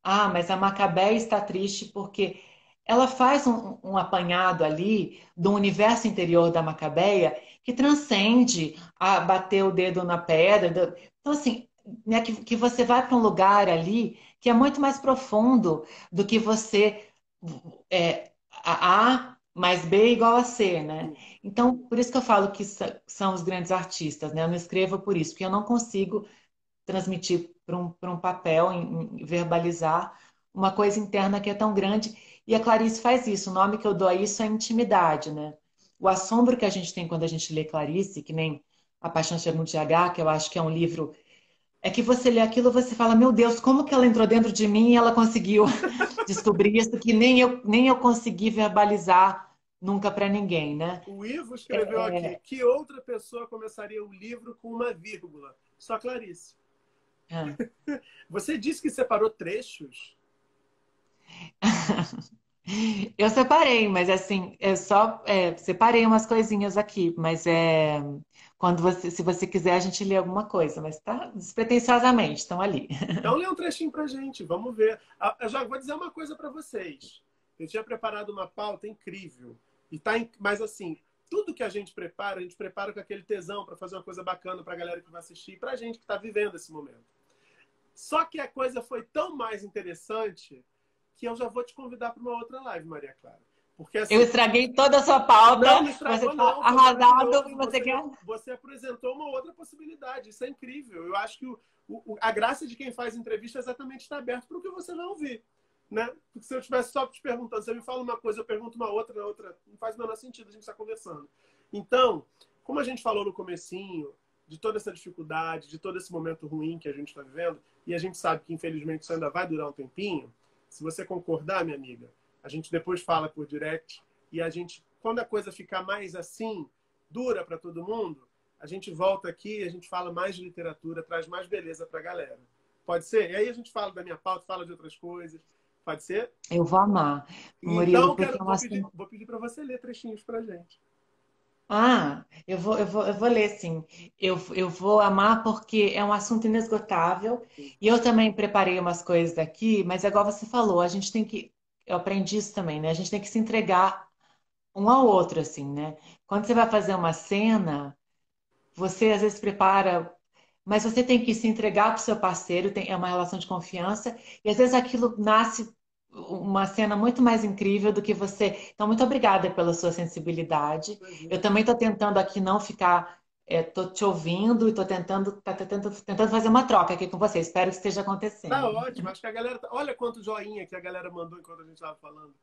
mas a Macabé está triste porque ela faz um apanhado ali do universo interior da Macabeia que transcende a bater o dedo na pedra. Então, assim, né, que você vai para um lugar ali que é muito mais profundo do que você A mais B igual a C, né? Então, por isso que eu falo que são os grandes artistas, né? Eu não escrevo por isso, porque eu não consigo transmitir para um papel, em verbalizar uma coisa interna que é tão grande. E a Clarice faz isso. O nome que eu dou a isso é intimidade, né? O assombro que a gente tem quando a gente lê Clarice, que nem A Paixão Chega no H, que eu acho que é um livro, é que você lê aquilo, você fala, meu Deus, como que ela entrou dentro de mim e ela conseguiu descobrir isso que nem eu consegui verbalizar nunca para ninguém, né? o Ivo escreveu aqui, que outra pessoa começaria o livro com uma vírgula? Só Clarice. É. Você disse que separou trechos? Eu separei, mas assim, separei umas coisinhas aqui, mas se você quiser, a gente lê alguma coisa, mas tá despretensiosamente, estão ali. Então lê um trechinho pra gente, vamos ver. Ah, eu já vou dizer uma coisa para vocês. Eu tinha preparado uma pauta incrível. Mas assim, tudo que a gente prepara com aquele tesão para fazer uma coisa bacana para a galera que vai assistir e para a gente que está vivendo esse momento. Só que a coisa foi tão mais interessante que eu já vou te convidar para uma outra live, Maria Clara. Porque Eu assim, estraguei toda a sua pauta, não me você estragou, está não. Foi arrasado e maravilhoso. você quer. Você apresentou uma outra possibilidade. Isso é incrível. Eu acho que a graça de quem faz entrevista é exatamente estar aberto para o que você vai ouvir. Né? Porque se eu estivesse só te perguntando, você me fala uma coisa, eu pergunto uma outra, na outra, não faz o menor sentido a gente estar conversando. Então, como a gente falou no comecinho, de toda essa dificuldade, de todo esse momento ruim que a gente está vivendo, e a gente sabe que infelizmente isso ainda vai durar um tempinho, se você concordar, minha amiga, a gente depois fala por direct e a gente, quando a coisa ficar mais assim, dura para todo mundo, a gente volta aqui, a gente fala mais de literatura, traz mais beleza para a galera. Pode ser? E aí a gente fala da minha pauta, fala de outras coisas. Pode ser? Eu vou amar, Murilo, Então, porque é um assunto. vou pedir para você ler trechinhos para gente. Eu vou ler, sim. Eu vou amar porque é um assunto inesgotável. E eu também preparei umas coisas aqui, mas é igual você falou, a gente tem que. Eu aprendi isso também, né? A gente tem que se entregar um ao outro, assim, né? Quando você vai fazer uma cena, você às vezes prepara, mas você tem que se entregar para o seu parceiro, é uma relação de confiança, e às vezes aquilo nasce uma cena muito mais incrível do que você. Então, muito obrigada pela sua sensibilidade. Eu Imagina. também estou tentando aqui não ficar. Estou te ouvindo e estou tentando fazer uma troca aqui com você. Espero que esteja Tá acontecendo. ótimo. Acho que a galera. Olha quanto joinha que a galera mandou enquanto a gente estava falando.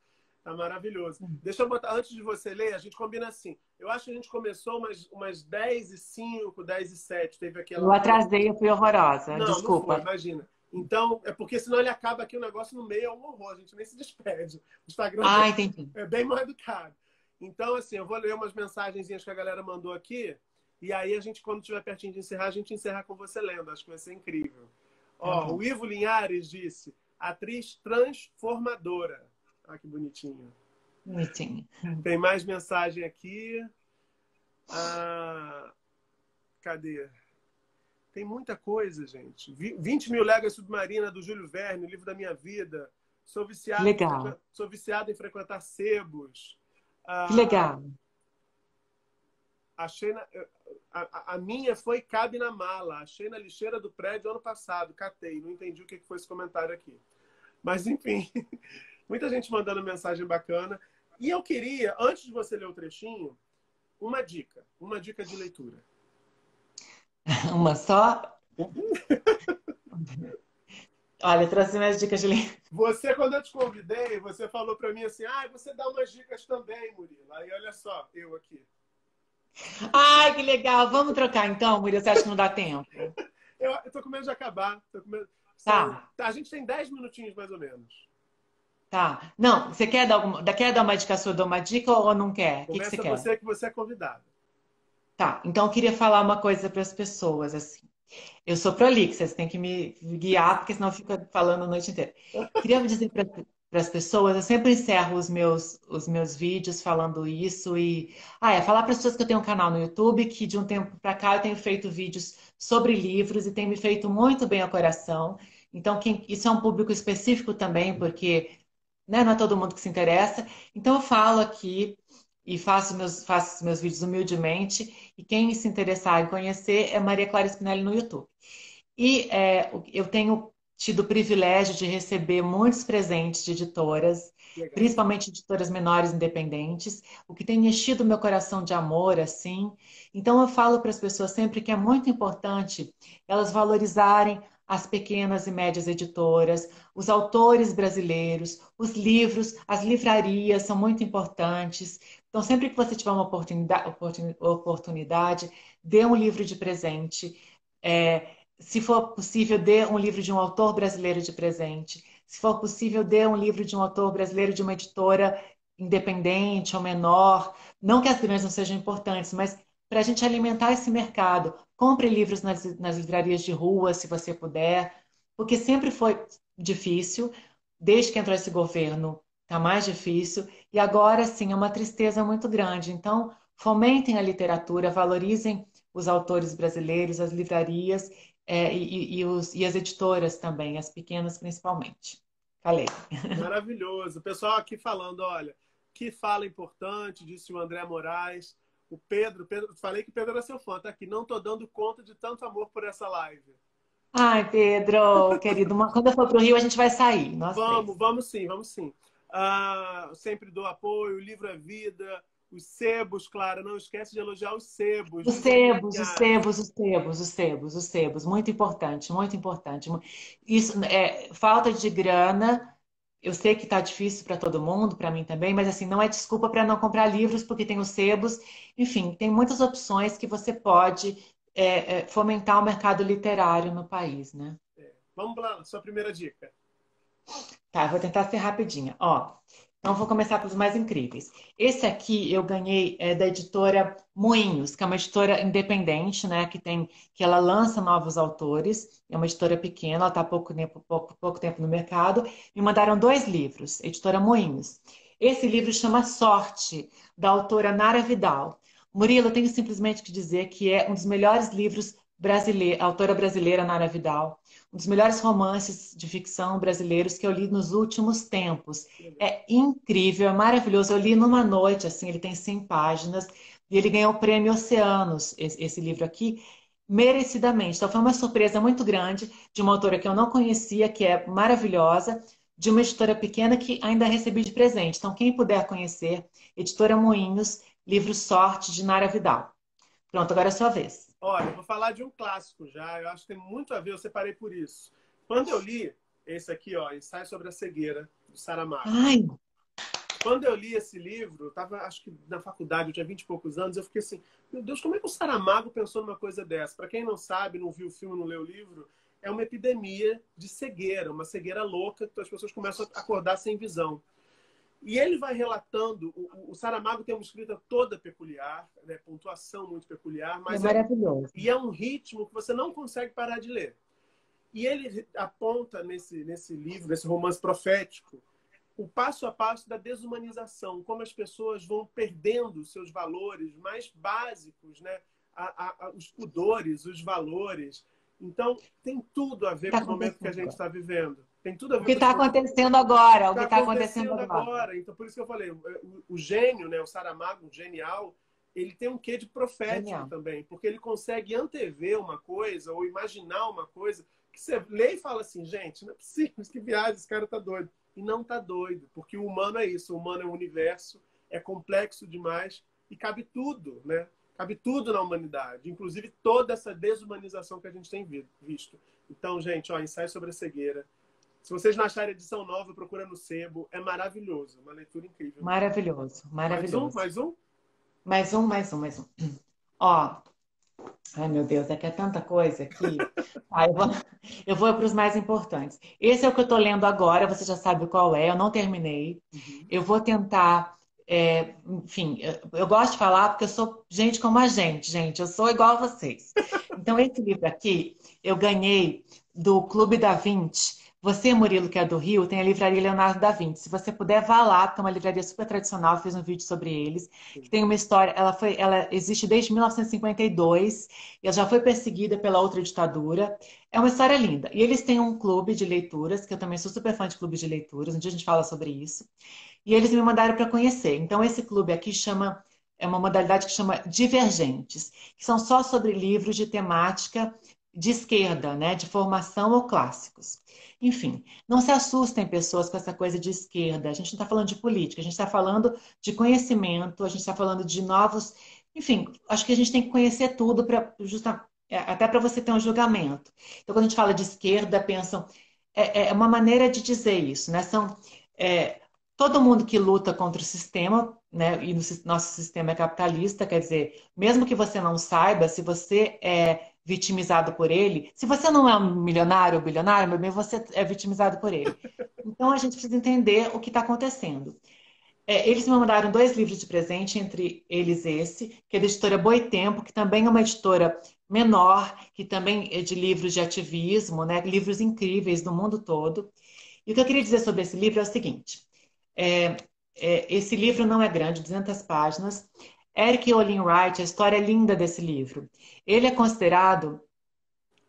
Tá maravilhoso. Deixa eu botar, antes de você ler, a gente combina assim. Eu acho que a gente começou umas 10h05, 10h07. Teve Eu aquela. atrasei, eu fui horrorosa. Não, não foi, Desculpa. imagina. Então, é porque senão ele acaba aqui o negócio no meio, é um horror, a gente nem se despede. O Instagram Ah, entendi. é bem mal educado. Então, assim, eu vou ler umas mensagenzinhas que a galera mandou aqui, e aí a gente, quando estiver pertinho de encerrar, a gente encerra com você lendo. Acho que vai ser incrível. Tá Ó, bom. o Ivo Linhares disse, atriz transformadora. Ah, que bonitinho. Bonitinho. Tem mais mensagem aqui. Ah, cadê? Tem muita coisa, gente. 20 mil léguas submarina do Júlio Verne, o livro da minha vida. Que legal. Sou viciado em frequentar sebos. Que Ah, legal. achei a minha foi cabe na mala. Achei na lixeira do prédio ano passado. Catei. Não entendi o que foi esse comentário aqui. Mas, enfim, muita gente mandando mensagem bacana. E eu queria, antes de você ler o trechinho, uma dica. Uma dica de leitura. Uma só? Olha, eu trouxe minhas dicas de leitura. Você, quando eu te convidei, você falou para mim assim, você dá umas dicas também, Murilo. Aí, olha só, eu aqui. Ai, que legal. Vamos trocar então, Murilo. Você acha que não dá tempo? Eu tô com medo de acabar. Tá, Tá, a gente tem 10 minutinhos mais ou menos. tá. Não, você quer dar quer dar uma dica sua, eu dou uma dica ou não quer? O que você Começa quer? você que você é convidado. Tá, então eu queria falar uma coisa para as pessoas, assim. Eu sou prolixa, você tem que me guiar, porque senão eu fico falando a noite inteira. Queria dizer para as pessoas, eu sempre encerro os meus vídeos falando isso e... Ah, é falar para as pessoas que eu tenho um canal no YouTube, que de um tempo para cá eu tenho feito vídeos sobre livros e tem me feito muito bem ao coração. Então, isso é um público específico também, porque né, não é todo mundo que se interessa. Então, eu falo aqui e faço os meus vídeos humildemente. E quem se interessar em conhecer é Maria Clara Spinelli no YouTube. E eu tenho tido o privilégio de receber muitos presentes de editoras, Legal. principalmente editoras menores independentes, o que tem enchido meu coração de amor, assim. Então eu falo para as pessoas sempre que é muito importante elas valorizarem as pequenas e médias editoras, os autores brasileiros, os livros, as livrarias são muito importantes. Então, sempre que você tiver uma oportunidade, dê um livro de presente. Se for possível, dê um livro de um autor brasileiro de presente. Se for possível, dê um livro de um autor brasileiro de uma editora independente ou menor. Não que as grandes não sejam importantes, mas para a gente alimentar esse mercado. Compre livros nas livrarias de rua, se você puder, porque sempre foi difícil. Desde que entrou esse governo, está mais difícil. E agora, sim, é uma tristeza muito grande. Então, fomentem a literatura, valorizem os autores brasileiros, as livrarias e as editoras também, as pequenas principalmente. Falei. Maravilhoso. O pessoal aqui falando, olha, que fala importante, disse o André Moraes. O Pedro, falei que o Pedro era seu fã, tá aqui. Não tô dando conta de tanto amor por essa live. Ai, Pedro, querido, quando eu for para o Rio, a gente vai sair, nós Vamos, três. vamos sim, vamos sim. Ah, sempre dou apoio, o livro é vida, os sebos, Clara, não esquece de elogiar os sebos, Os dizem aqui em sebos, os Linhares. sebos, os sebos, os sebos, os sebos, muito importante, muito importante. Isso é falta de grana. Eu sei que está difícil para todo mundo, para mim também, mas assim, não é desculpa para não comprar livros, porque tem os sebos. Enfim, tem muitas opções que você pode fomentar o mercado literário no país, né? Vamos lá, sua primeira dica. Tá, eu vou tentar ser rapidinha. Ó, então vou começar pelos mais incríveis. Esse aqui eu ganhei da editora Moinhos, que é uma editora independente, né? Que ela lança novos autores. É uma editora pequena, ela está há pouco tempo no mercado. Me mandaram dois livros, editora Moinhos. Esse livro chama Sorte, da autora Nara Vidal. Murilo, eu tenho simplesmente que dizer que é um dos melhores livros brasileiros, autora brasileira Nara Vidal, um dos melhores romances de ficção brasileiros que eu li nos últimos tempos. É incrível, é maravilhoso. Eu li numa noite, assim, ele tem 100 páginas e ele ganhou o prêmio Oceanos, esse livro aqui, merecidamente. Então foi uma surpresa muito grande de uma autora que eu não conhecia, que é maravilhosa, de uma editora pequena que ainda recebi de presente. Então quem puder conhecer, Editora Moinhos, livro Sorte de Nara Vidal. Pronto, agora é a sua vez. Olha, eu vou falar de um clássico já, eu acho que tem muito a ver, eu separei por isso. Quando eu li esse aqui, ó, Ensaio sobre a Cegueira, do Saramago. Ai, Quando eu li esse livro, eu estava, acho que na faculdade, eu tinha 20 e poucos anos, eu fiquei assim, meu Deus, como é que o Saramago pensou numa coisa dessa? Para quem não sabe, não viu o filme, não leu o livro, é uma epidemia de cegueira, uma cegueira louca, que as pessoas começam a acordar sem visão. E ele vai relatando, o Saramago tem uma escrita toda peculiar, né, pontuação muito peculiar, é mas maravilhoso. e é um ritmo que você não consegue parar de ler. E ele aponta nesse livro, nesse romance profético, o passo a passo da desumanização, como as pessoas vão perdendo seus valores mais básicos, né? Os pudores, os valores. Então, tem tudo a ver Está com o momento que a acontecendo gente agora. está vivendo. Tem tudo a O ver que com está esse momento acontecendo agora? O está que está acontecendo acontecendo agora? agora. Então, por isso que eu falei, o gênio, né, o Saramago, o genial, ele tem um quê de profético Genial. também, porque ele consegue antever uma coisa ou imaginar uma coisa que você lê e fala assim, gente, não é possível, que viagem, esse cara tá doido. E não tá doido, porque o humano é isso, o humano é um universo, é complexo demais e cabe tudo, né? Cabe tudo na humanidade, inclusive toda essa desumanização que a gente tem visto. Então, gente, ó, Ensaio sobre a Cegueira. Se vocês não acharem edição nova, procura no Sebo. É maravilhoso. Uma leitura incrível mesmo. Maravilhoso, Mais um? maravilhoso. Mais um? mais um. Ó, ai meu Deus, é que é tanta coisa aqui. Tá, eu vou para os mais importantes. Esse é o que eu estou lendo agora, você já sabe qual é, eu não terminei. Uhum. Eu vou tentar, enfim, eu gosto de falar porque eu sou gente como a gente, eu sou igual a vocês. Então, esse livro aqui eu ganhei do Clube da Vinci. Você, Murilo, que é do Rio, tem a livraria Leonardo da Vinci. Se você puder, vá lá, porque é uma livraria super tradicional, eu fiz um vídeo sobre eles, que tem uma história, ela existe desde 1952, e ela já foi perseguida pela outra ditadura. É uma história linda. E eles têm um clube de leituras, que eu também sou super fã de clubes de leituras, um dia a gente fala sobre isso. E eles me mandaram para conhecer. Então, esse clube aqui é uma modalidade que chama Divergentes, que são só sobre livros de temática de esquerda, né, de formação ou clássicos. Enfim, não se assustem pessoas com essa coisa de esquerda. A gente não está falando de política, a gente está falando de conhecimento, a gente está falando de novos. Enfim, acho que a gente tem que conhecer tudo para até para você ter um julgamento. Então, quando a gente fala de esquerda, pensam é uma maneira de dizer isso, né? É, todo mundo que luta contra o sistema, né? E nosso sistema é capitalista, quer dizer, mesmo que você não saiba, se você é vitimizado por ele, se você não é um milionário ou bilionário, meu bem, você é vitimizado por ele. Então a gente precisa entender o que está acontecendo. Eles me mandaram dois livros de presente, entre eles esse, que é da editora Boitempo, que também é uma editora menor, que também é de livros de ativismo, né? Livros incríveis do mundo todo. E o que eu queria dizer sobre esse livro é o seguinte: é, esse livro não é grande, 200 páginas. Eric Olin Wright, a história é linda desse livro. Ele é considerado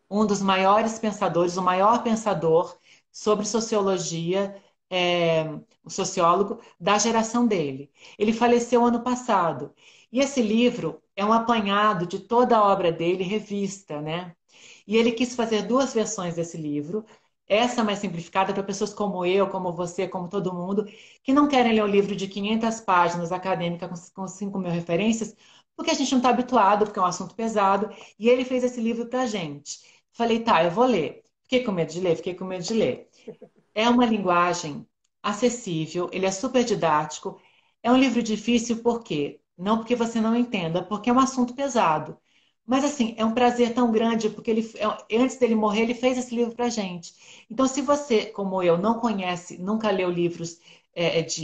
um dos maiores pensadores, o maior pensador sobre sociologia, o sociólogo da geração dele. Ele faleceu ano passado. E esse livro é um apanhado de toda a obra dele, revista, né? E ele quis fazer duas versões desse livro. Essa mais simplificada para pessoas como eu, como você, como todo mundo, que não querem ler um livro de 500 páginas acadêmica com 5 mil referências, porque a gente não está habituado, porque é um assunto pesado. E ele fez esse livro para a gente. Falei, tá, eu vou ler. Fiquei com medo de ler, fiquei com medo de ler. É uma linguagem acessível, ele é super didático. É um livro difícil por quê? Não porque você não entenda, porque é um assunto pesado. Mas assim, é um prazer tão grande, porque antes dele morrer, ele fez esse livro pra gente. Então, se você, como eu, não conhece, nunca leu livros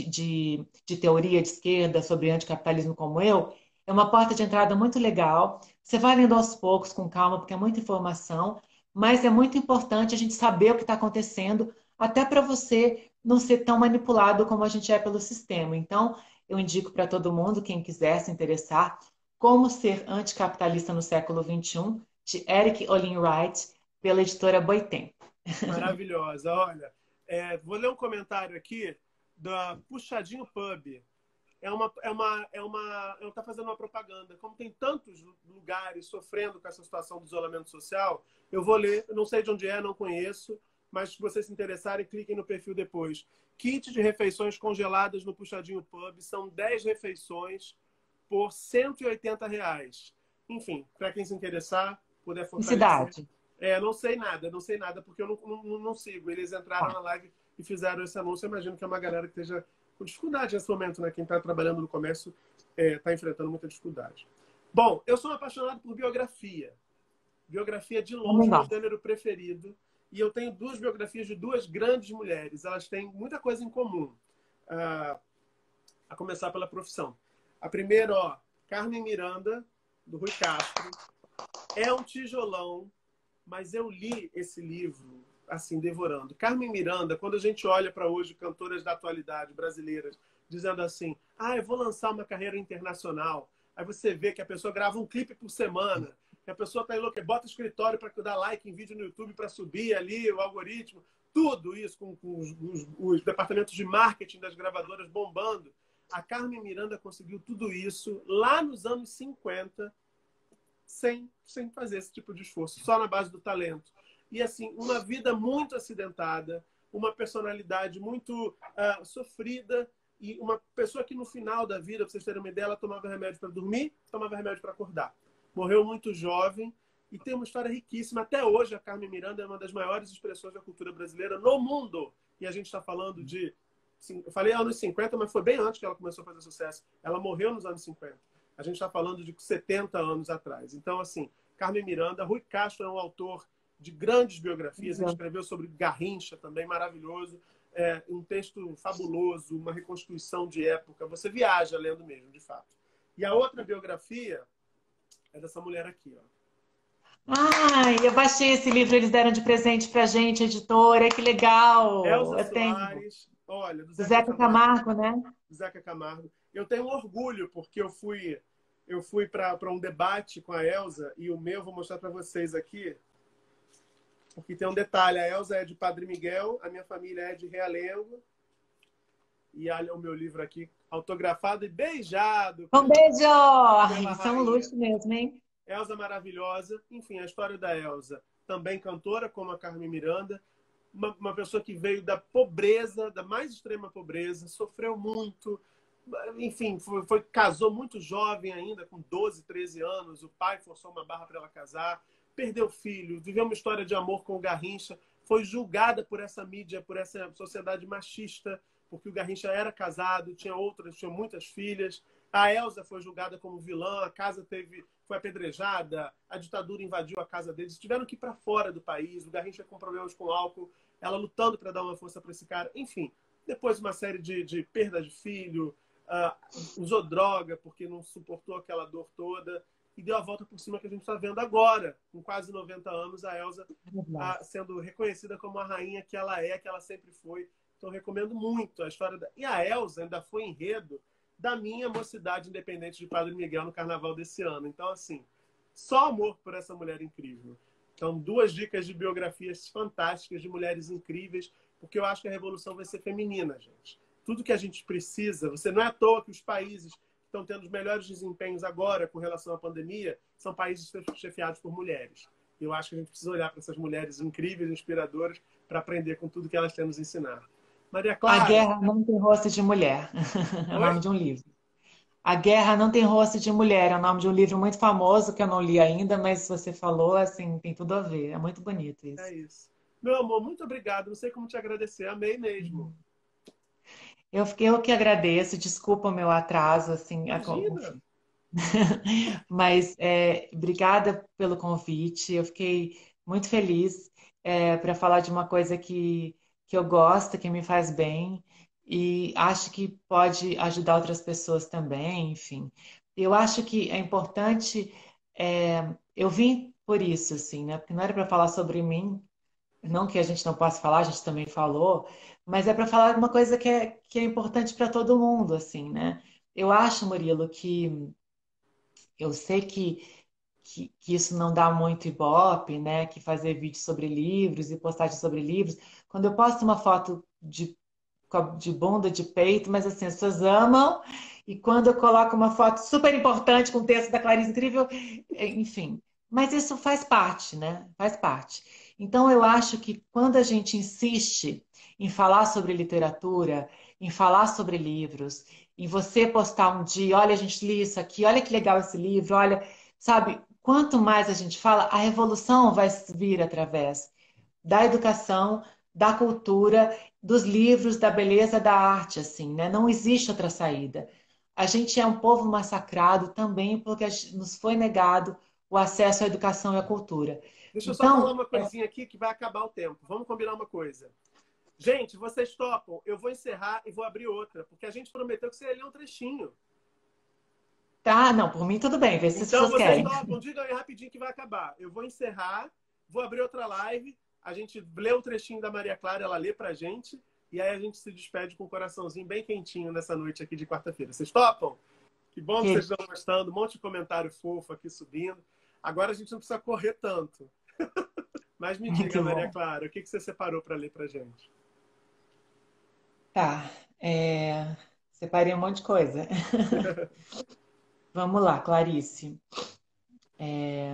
de teoria de esquerda sobre anticapitalismo como eu, é uma porta de entrada muito legal. Você vai lendo aos poucos, com calma, porque é muita informação, mas é muito importante a gente saber o que está acontecendo, até para você não ser tão manipulado como a gente é pelo sistema. Então, eu indico para todo mundo, quem quiser se interessar, Como Ser Anticapitalista no Século XXI, de Eric Olin Wright, pela editora Boitempo. Maravilhosa. Olha, vou ler um comentário aqui da Puxadinho Pub. Ela está fazendo uma propaganda. Como tem tantos lugares sofrendo com essa situação do isolamento social, eu vou ler, não sei de onde é, não conheço, mas se vocês se interessarem, cliquem no perfil depois. Kit de refeições congeladas no Puxadinho Pub, são 10 refeições por R$ 180. Enfim, para quem se interessar, puder Em fortalecer. cidade. Não sei nada, porque eu não sigo. Eles entraram Tá. na live e fizeram esse anúncio. Eu imagino que é uma galera que esteja com dificuldade nesse momento, né? Quem está trabalhando no comércio está enfrentando muita dificuldade. Bom, eu sou apaixonado por biografia. Biografia, de Também longe, meu gosto. gênero preferido. E eu tenho duas biografias de duas grandes mulheres. Elas têm muita coisa em comum. A começar pela profissão. A primeira, ó, Carmen Miranda, do Rui Castro. É um tijolão, mas eu li esse livro assim, devorando. Carmen Miranda, quando a gente olha para hoje cantoras da atualidade brasileiras dizendo assim, eu vou lançar uma carreira internacional, aí você vê que a pessoa grava um clipe por semana, que a pessoa está louca, bota o escritório para dar like em vídeo no YouTube para subir ali o algoritmo, tudo isso com os departamentos de marketing das gravadoras bombando. A Carmen Miranda conseguiu tudo isso lá nos anos 50, sem fazer esse tipo de esforço, só na base do talento. E assim, uma vida muito acidentada, uma personalidade muito sofrida, e uma pessoa que no final da vida, para vocês terem uma ideia, ela tomava remédio para dormir, tomava remédio para acordar. Morreu muito jovem e tem uma história riquíssima. Até hoje, a Carmen Miranda é uma das maiores expressões da cultura brasileira no mundo. E a gente está falando de... Eu falei anos 50, mas foi bem antes que ela começou a fazer sucesso. Ela morreu nos anos 50. A gente está falando de 70 anos atrás. Então, assim, Carmen Miranda, Rui Castro é um autor de grandes biografias. Ele escreveu sobre Garrincha também, maravilhoso. Um texto fabuloso, uma reconstituição de época. Você viaja lendo mesmo, de fato. E a outra biografia é dessa mulher aqui, ó. Ai, eu baixei esse livro, eles deram de presente pra gente, editora, que legal! Elza Eu tenho. Soares, olha, do Do Zeca Zeca Camargo. Camargo, né? Zeca Camargo. Eu tenho orgulho, porque eu fui para um debate com a Elza, e o meu vou mostrar para vocês aqui, porque tem um detalhe. A Elza é de Padre Miguel, a minha família é de Realengo, e olha o meu livro aqui, autografado e beijado Um beijo! Ai, pela isso é um rainha. luxo mesmo, hein? Elza maravilhosa. Enfim, a história da Elza, também cantora, como a Carmen Miranda, uma pessoa que veio da pobreza, da mais extrema pobreza, sofreu muito, enfim, casou muito jovem ainda, com 12, 13 anos, o pai forçou uma barra para ela casar, perdeu filho, viveu uma história de amor com o Garrincha, foi julgada por essa mídia, por essa sociedade machista, porque o Garrincha era casado, tinha muitas filhas. A Elza foi julgada como vilã, a casa foi apedrejada, a ditadura invadiu a casa deles, tiveram que ir para fora do país, o Garrincha com problemas com álcool, ela lutando para dar uma força para esse cara. Enfim, depois uma série de perda de filho, usou droga porque não suportou aquela dor toda e deu a volta por cima que a gente está vendo agora, com quase 90 anos, a Elza sendo reconhecida como a rainha que ela sempre foi. Então, recomendo muito a história E a Elza ainda foi enredo da minha mocidade independente de Padre Miguel no carnaval desse ano. Então, assim, só amor por essa mulher incrível. Então, 2 dicas de biografias fantásticas de mulheres incríveis, porque eu acho que a revolução vai ser feminina, gente. Tudo que a gente precisa, você não é à toa que os países que estão tendo os melhores desempenhos agora com relação à pandemia são países chefiados por mulheres. Eu acho que a gente precisa olhar para essas mulheres incríveis, inspiradoras, para aprender com tudo que elas têm a nos ensinar. Maria A Clara. Guerra Não Tem Rosto de Mulher. É o Oi? nome de um livro. A Guerra Não Tem Rosto de Mulher. É o nome de um livro muito famoso que eu não li ainda, mas você falou, assim, tem tudo a ver. É muito bonito É isso. isso. Meu amor, muito obrigado. Não sei como te agradecer. Amei mesmo. Eu que agradeço, desculpa o meu atraso, assim, Imagina. enfim. Mas obrigada pelo convite. Eu fiquei muito feliz para falar de uma coisa que eu gosto, que me faz bem e acho que pode ajudar outras pessoas também, enfim. Eu acho que é importante. Eu vim por isso, assim, né? Porque não era para falar sobre mim, não que a gente não possa falar, a gente também falou, mas é para falar uma coisa que é importante para todo mundo, assim, né? Eu acho, Murilo, que eu sei que isso não dá muito ibope, né? Que fazer vídeo sobre livros e postagem sobre livros. Quando eu posto uma foto de bunda, de peito, mas assim, as pessoas amam. E quando eu coloco uma foto super importante com o texto da Clarice Incrível, enfim. Mas isso faz parte, né? Faz parte. Então eu acho que quando a gente insiste em falar sobre literatura, em falar sobre livros, em você postar um dia, olha, a gente li isso aqui, olha que legal esse livro, olha, sabe, quanto mais a gente fala, a revolução vai vir através da educação, da cultura, dos livros, da beleza, da arte, assim, né? Não existe outra saída. A gente é um povo massacrado também porque nos foi negado o acesso à educação e à cultura. Deixa eu só falar Então, uma coisinha aqui que vai acabar o tempo. Vamos combinar uma coisa. Gente, vocês topam? Eu vou encerrar e vou abrir outra, porque a gente prometeu que você ia ler um trechinho. tá, não, por mim tudo bem, vê se as Então, pessoas vocês querem. topam? Digam aí rapidinho que vai acabar. Eu vou encerrar, vou abrir outra live, a gente lê um trechinho da Maria Clara, ela lê pra gente, e aí a gente se despede com o coraçãozinho bem quentinho nessa noite aqui de quarta-feira. Vocês topam? Que bom que vocês estão gostando. Um monte de comentário fofo aqui subindo. Agora a gente não precisa correr tanto. Mas me diga, Muito Maria bom. Clara, o que você separou para ler pra gente? Tá, separei um monte de coisa. Vamos lá, Clarice. É,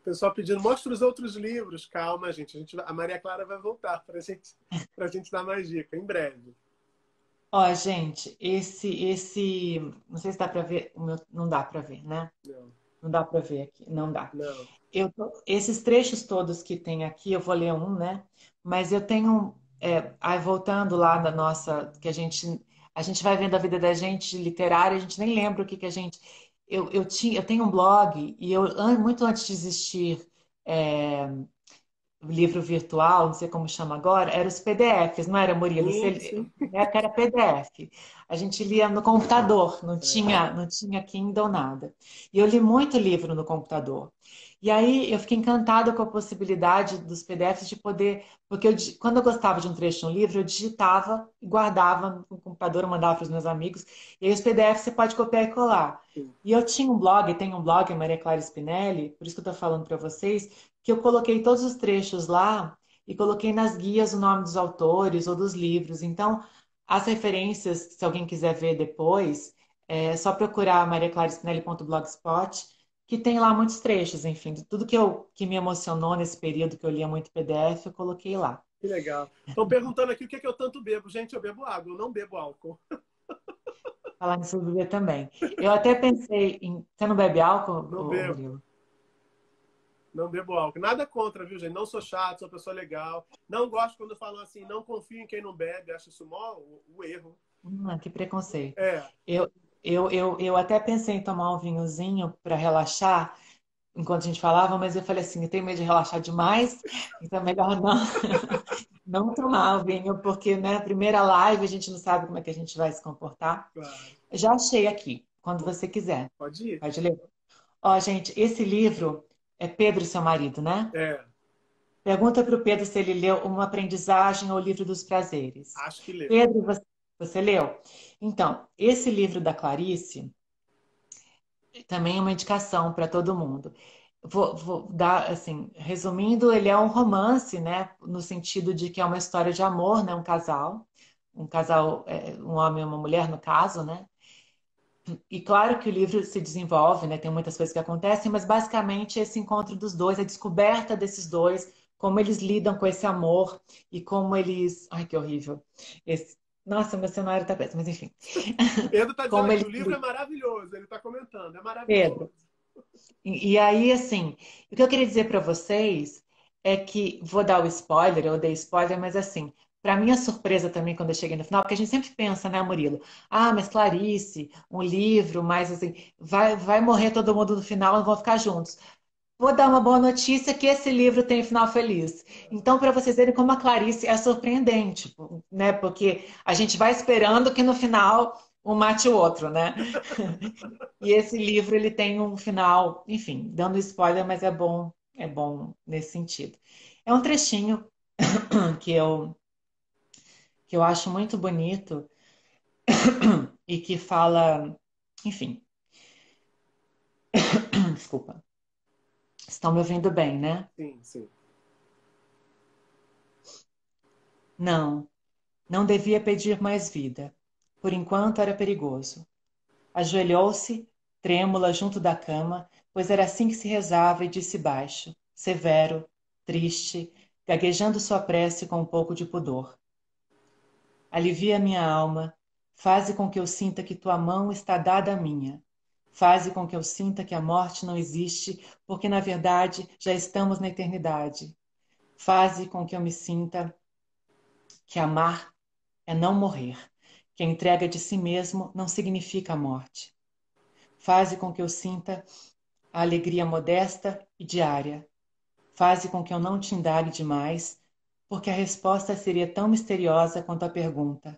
Pessoal pedindo, mostra os outros livros. Calma, gente. A Maria Clara vai voltar pra gente dar mais dica, em breve. Ó, gente, não sei se dá para ver, não dá para ver, né? Não, Não dá para ver aqui, não dá. não. Esses trechos todos que tem aqui, eu vou ler um, né? Mas eu tenho, aí voltando lá na nossa, que a gente vai vendo a vida da gente literária, a gente nem lembra o que que a gente. Eu tenho um blog e muito antes de existir é, livro virtual, não sei como chama agora, eram os PDFs, não era, Murilo? Sim, sim. Na época era PDF. A gente lia no computador, É. não tinha Kindle, nada. E eu li muito livro no computador. E aí eu fiquei encantada com a possibilidade dos PDFs de poder, porque quando eu gostava de um trecho de um livro, eu digitava e guardava no computador, eu mandava para os meus amigos. E aí os PDFs você pode copiar e colar. Sim. E eu tinha um blog, tenho um blog, Maria Clara Spinelli, por isso que eu estou falando para vocês, que eu coloquei todos os trechos lá e coloquei nas guias o nome dos autores ou dos livros. Então, as referências, se alguém quiser ver depois, é só procurar mariaclaraspinelli.blogspot, que tem lá muitos trechos, enfim, de tudo que me emocionou nesse período que eu lia muito PDF, eu coloquei lá. Que legal. Estão perguntando aqui o que é que eu tanto bebo. Gente, eu bebo água, eu não bebo álcool. Falar nisso do bebê também. Eu até pensei em. Você não bebe álcool, Não ô bebo. Murilo? Não bebo álcool. Nada contra, viu, gente? Não sou chato, sou pessoa legal. Não gosto quando falam assim, não confio em quem não bebe. Acho isso mó o erro. Que preconceito. É, Eu, eu até pensei em tomar um vinhozinho para relaxar enquanto a gente falava, mas eu falei assim, eu tenho medo de relaxar demais, então é melhor não, não tomar o vinho, porque na primeira live a gente não sabe como é que a gente vai se comportar. claro. Já achei aqui, quando você quiser. Pode ir. Pode ler? Ó, gente, esse livro é Pedro, seu marido, né? É, Pergunta para o Pedro se ele leu Uma Aprendizagem ou o Livro dos Prazeres. acho que leu. Pedro, você leu? Então, esse livro da Clarice também é uma indicação para todo mundo. Vou dar, assim, resumindo, ele é um romance, né? No sentido de que é uma história de amor, né? Um casal, um homem e uma mulher, no caso, né? E claro que o livro se desenvolve, né? Tem muitas coisas que acontecem, mas basicamente esse encontro dos dois, a descoberta desses dois, como eles lidam com esse amor e como eles. Ai, que horrível. Nossa, meu cenário tá péssimo, mas enfim. Pedro está dizendo Como aqui, eles. o livro é maravilhoso. Ele está comentando, é maravilhoso. Pedro. E aí, assim, o que eu queria dizer para vocês é que, vou dar o spoiler, eu dei spoiler, mas assim, para minha surpresa também quando eu cheguei no final, porque a gente sempre pensa, né, Murilo? Ah, mas Clarice, um livro, mas assim, vai morrer todo mundo no final, não vão ficar juntos. Vou dar uma boa notícia que esse livro tem final feliz. Então, para vocês verem como a Clarice é surpreendente, né? Porque a gente vai esperando que no final um mate o outro, né? E esse livro ele tem um final, enfim, dando spoiler, mas é bom nesse sentido. É um trechinho que que eu acho muito bonito e que fala, enfim, desculpa. Estão me ouvindo bem, né? Sim, sim. Não, não devia pedir mais vida. Por enquanto era perigoso. Ajoelhou-se, trêmula, junto da cama, pois era assim que se rezava, e disse baixo, severo, triste, gaguejando sua prece com um pouco de pudor. Alivia minha alma, faze com que eu sinta que tua mão está dada à minha. Faze com que eu sinta que a morte não existe, porque na verdade já estamos na eternidade. Faze com que eu me sinta que amar é não morrer, que a entrega de si mesmo não significa a morte. Faze com que eu sinta a alegria modesta e diária. Faze com que eu não te indague demais, porque a resposta seria tão misteriosa quanto a pergunta.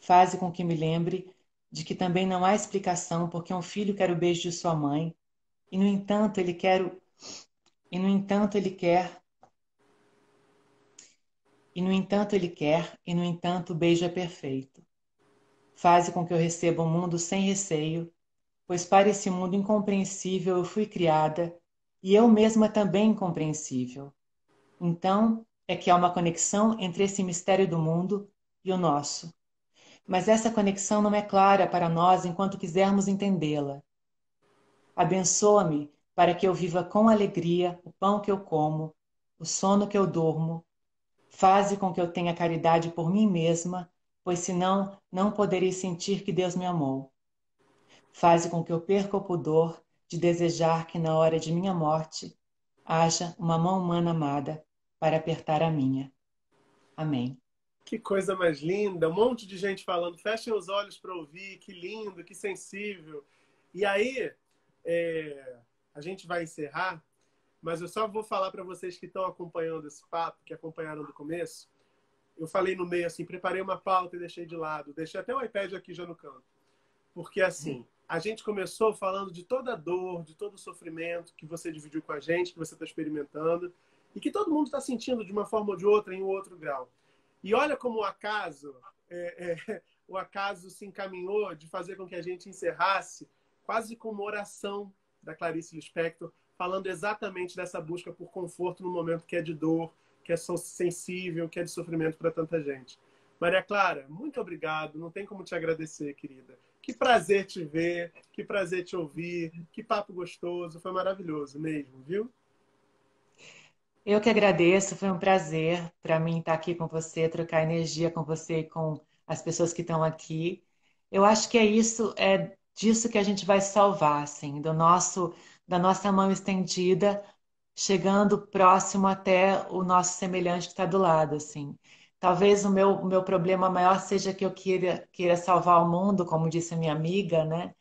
Faze com que me lembre de que também não há explicação porque um filho quer o beijo de sua mãe, e no entanto ele quer, e no entanto ele quer, e no entanto ele quer, e no entanto o beijo é perfeito. Faze com que eu receba um mundo sem receio, pois para esse mundo incompreensível eu fui criada, e eu mesma também incompreensível. Então é que há uma conexão entre esse mistério do mundo e o nosso. Mas essa conexão não é clara para nós enquanto quisermos entendê-la. Abençoa-me para que eu viva com alegria o pão que eu como, o sono que eu durmo. Faze com que eu tenha caridade por mim mesma, pois senão não poderei sentir que Deus me amou. Faze com que eu perca o pudor de desejar que na hora de minha morte haja uma mão humana amada para apertar a minha. Amém. Que coisa mais linda, um monte de gente falando, fechem os olhos para ouvir, que lindo, que sensível. E aí, a gente vai encerrar, mas eu só vou falar para vocês que estão acompanhando esse papo, que acompanharam do começo. Eu falei no meio assim, preparei uma pauta e deixei de lado, deixei até o iPad aqui já no canto. Porque assim, a gente começou falando de toda a dor, de todo o sofrimento que você dividiu com a gente, que você está experimentando, e que todo mundo está sentindo de uma forma ou de outra, em um outro grau. E olha como o acaso se encaminhou de fazer com que a gente encerrasse quase com uma oração da Clarice Lispector, falando exatamente dessa busca por conforto no momento que é de dor, que é sensível, que é de sofrimento para tanta gente. Maria Clara, muito obrigado. Não tem como te agradecer, querida. Que prazer te ver, que prazer te ouvir, que papo gostoso. Foi maravilhoso mesmo, viu? Eu que agradeço, foi um prazer para mim estar aqui com você, trocar energia com você e com as pessoas que estão aqui. Eu acho que é disso que a gente vai se salvar, assim, da nossa mão estendida, chegando próximo até o nosso semelhante que está do lado, assim. Talvez o meu problema maior seja que eu queira salvar o mundo, como disse a minha amiga, né?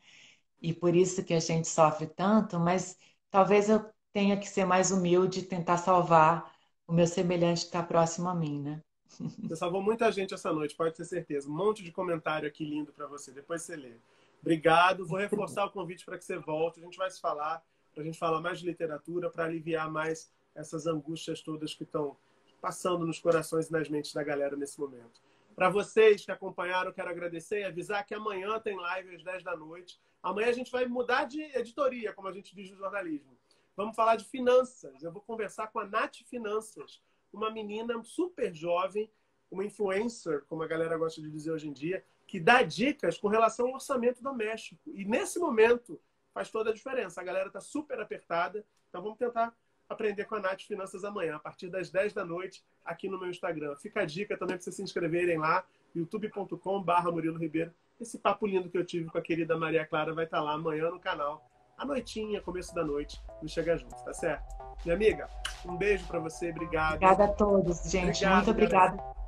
E por isso que a gente sofre tanto, mas talvez eu tenha que ser mais humilde e tentar salvar o meu semelhante que está próximo a mim, né? Você salvou muita gente essa noite, pode ter certeza. Um monte de comentário aqui lindo para você. Depois você lê. Obrigado. Vou reforçar o convite para que você volte. A gente vai se falar, para a gente falar mais de literatura, para aliviar mais essas angústias todas que estão passando nos corações e nas mentes da galera nesse momento. Para vocês que acompanharam, quero agradecer e avisar que amanhã tem live às 10 da noite. Amanhã a gente vai mudar de editoria, como a gente diz no jornalismo. Vamos falar de finanças. Eu vou conversar com a Nath Finanças, uma menina super jovem, uma influencer, como a galera gosta de dizer hoje em dia, que dá dicas com relação ao orçamento doméstico. E nesse momento faz toda a diferença. A galera está super apertada. Então vamos tentar aprender com a Nath Finanças amanhã, a partir das 10 da noite, aqui no meu Instagram. Fica a dica também para vocês se inscreverem lá, youtube.com/Murilo Ribeiro. Esse papo lindo que eu tive com a querida Maria Clara vai estar lá amanhã no canal, à noitinha, começo da noite, no Chega Junto, tá certo? Minha amiga, um beijo para você, obrigado. Obrigada a todos, gente. Obrigado, muito obrigada. galera.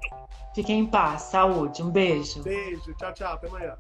Fiquem em paz, saúde, um beijo. Beijo, tchau, tchau, até amanhã.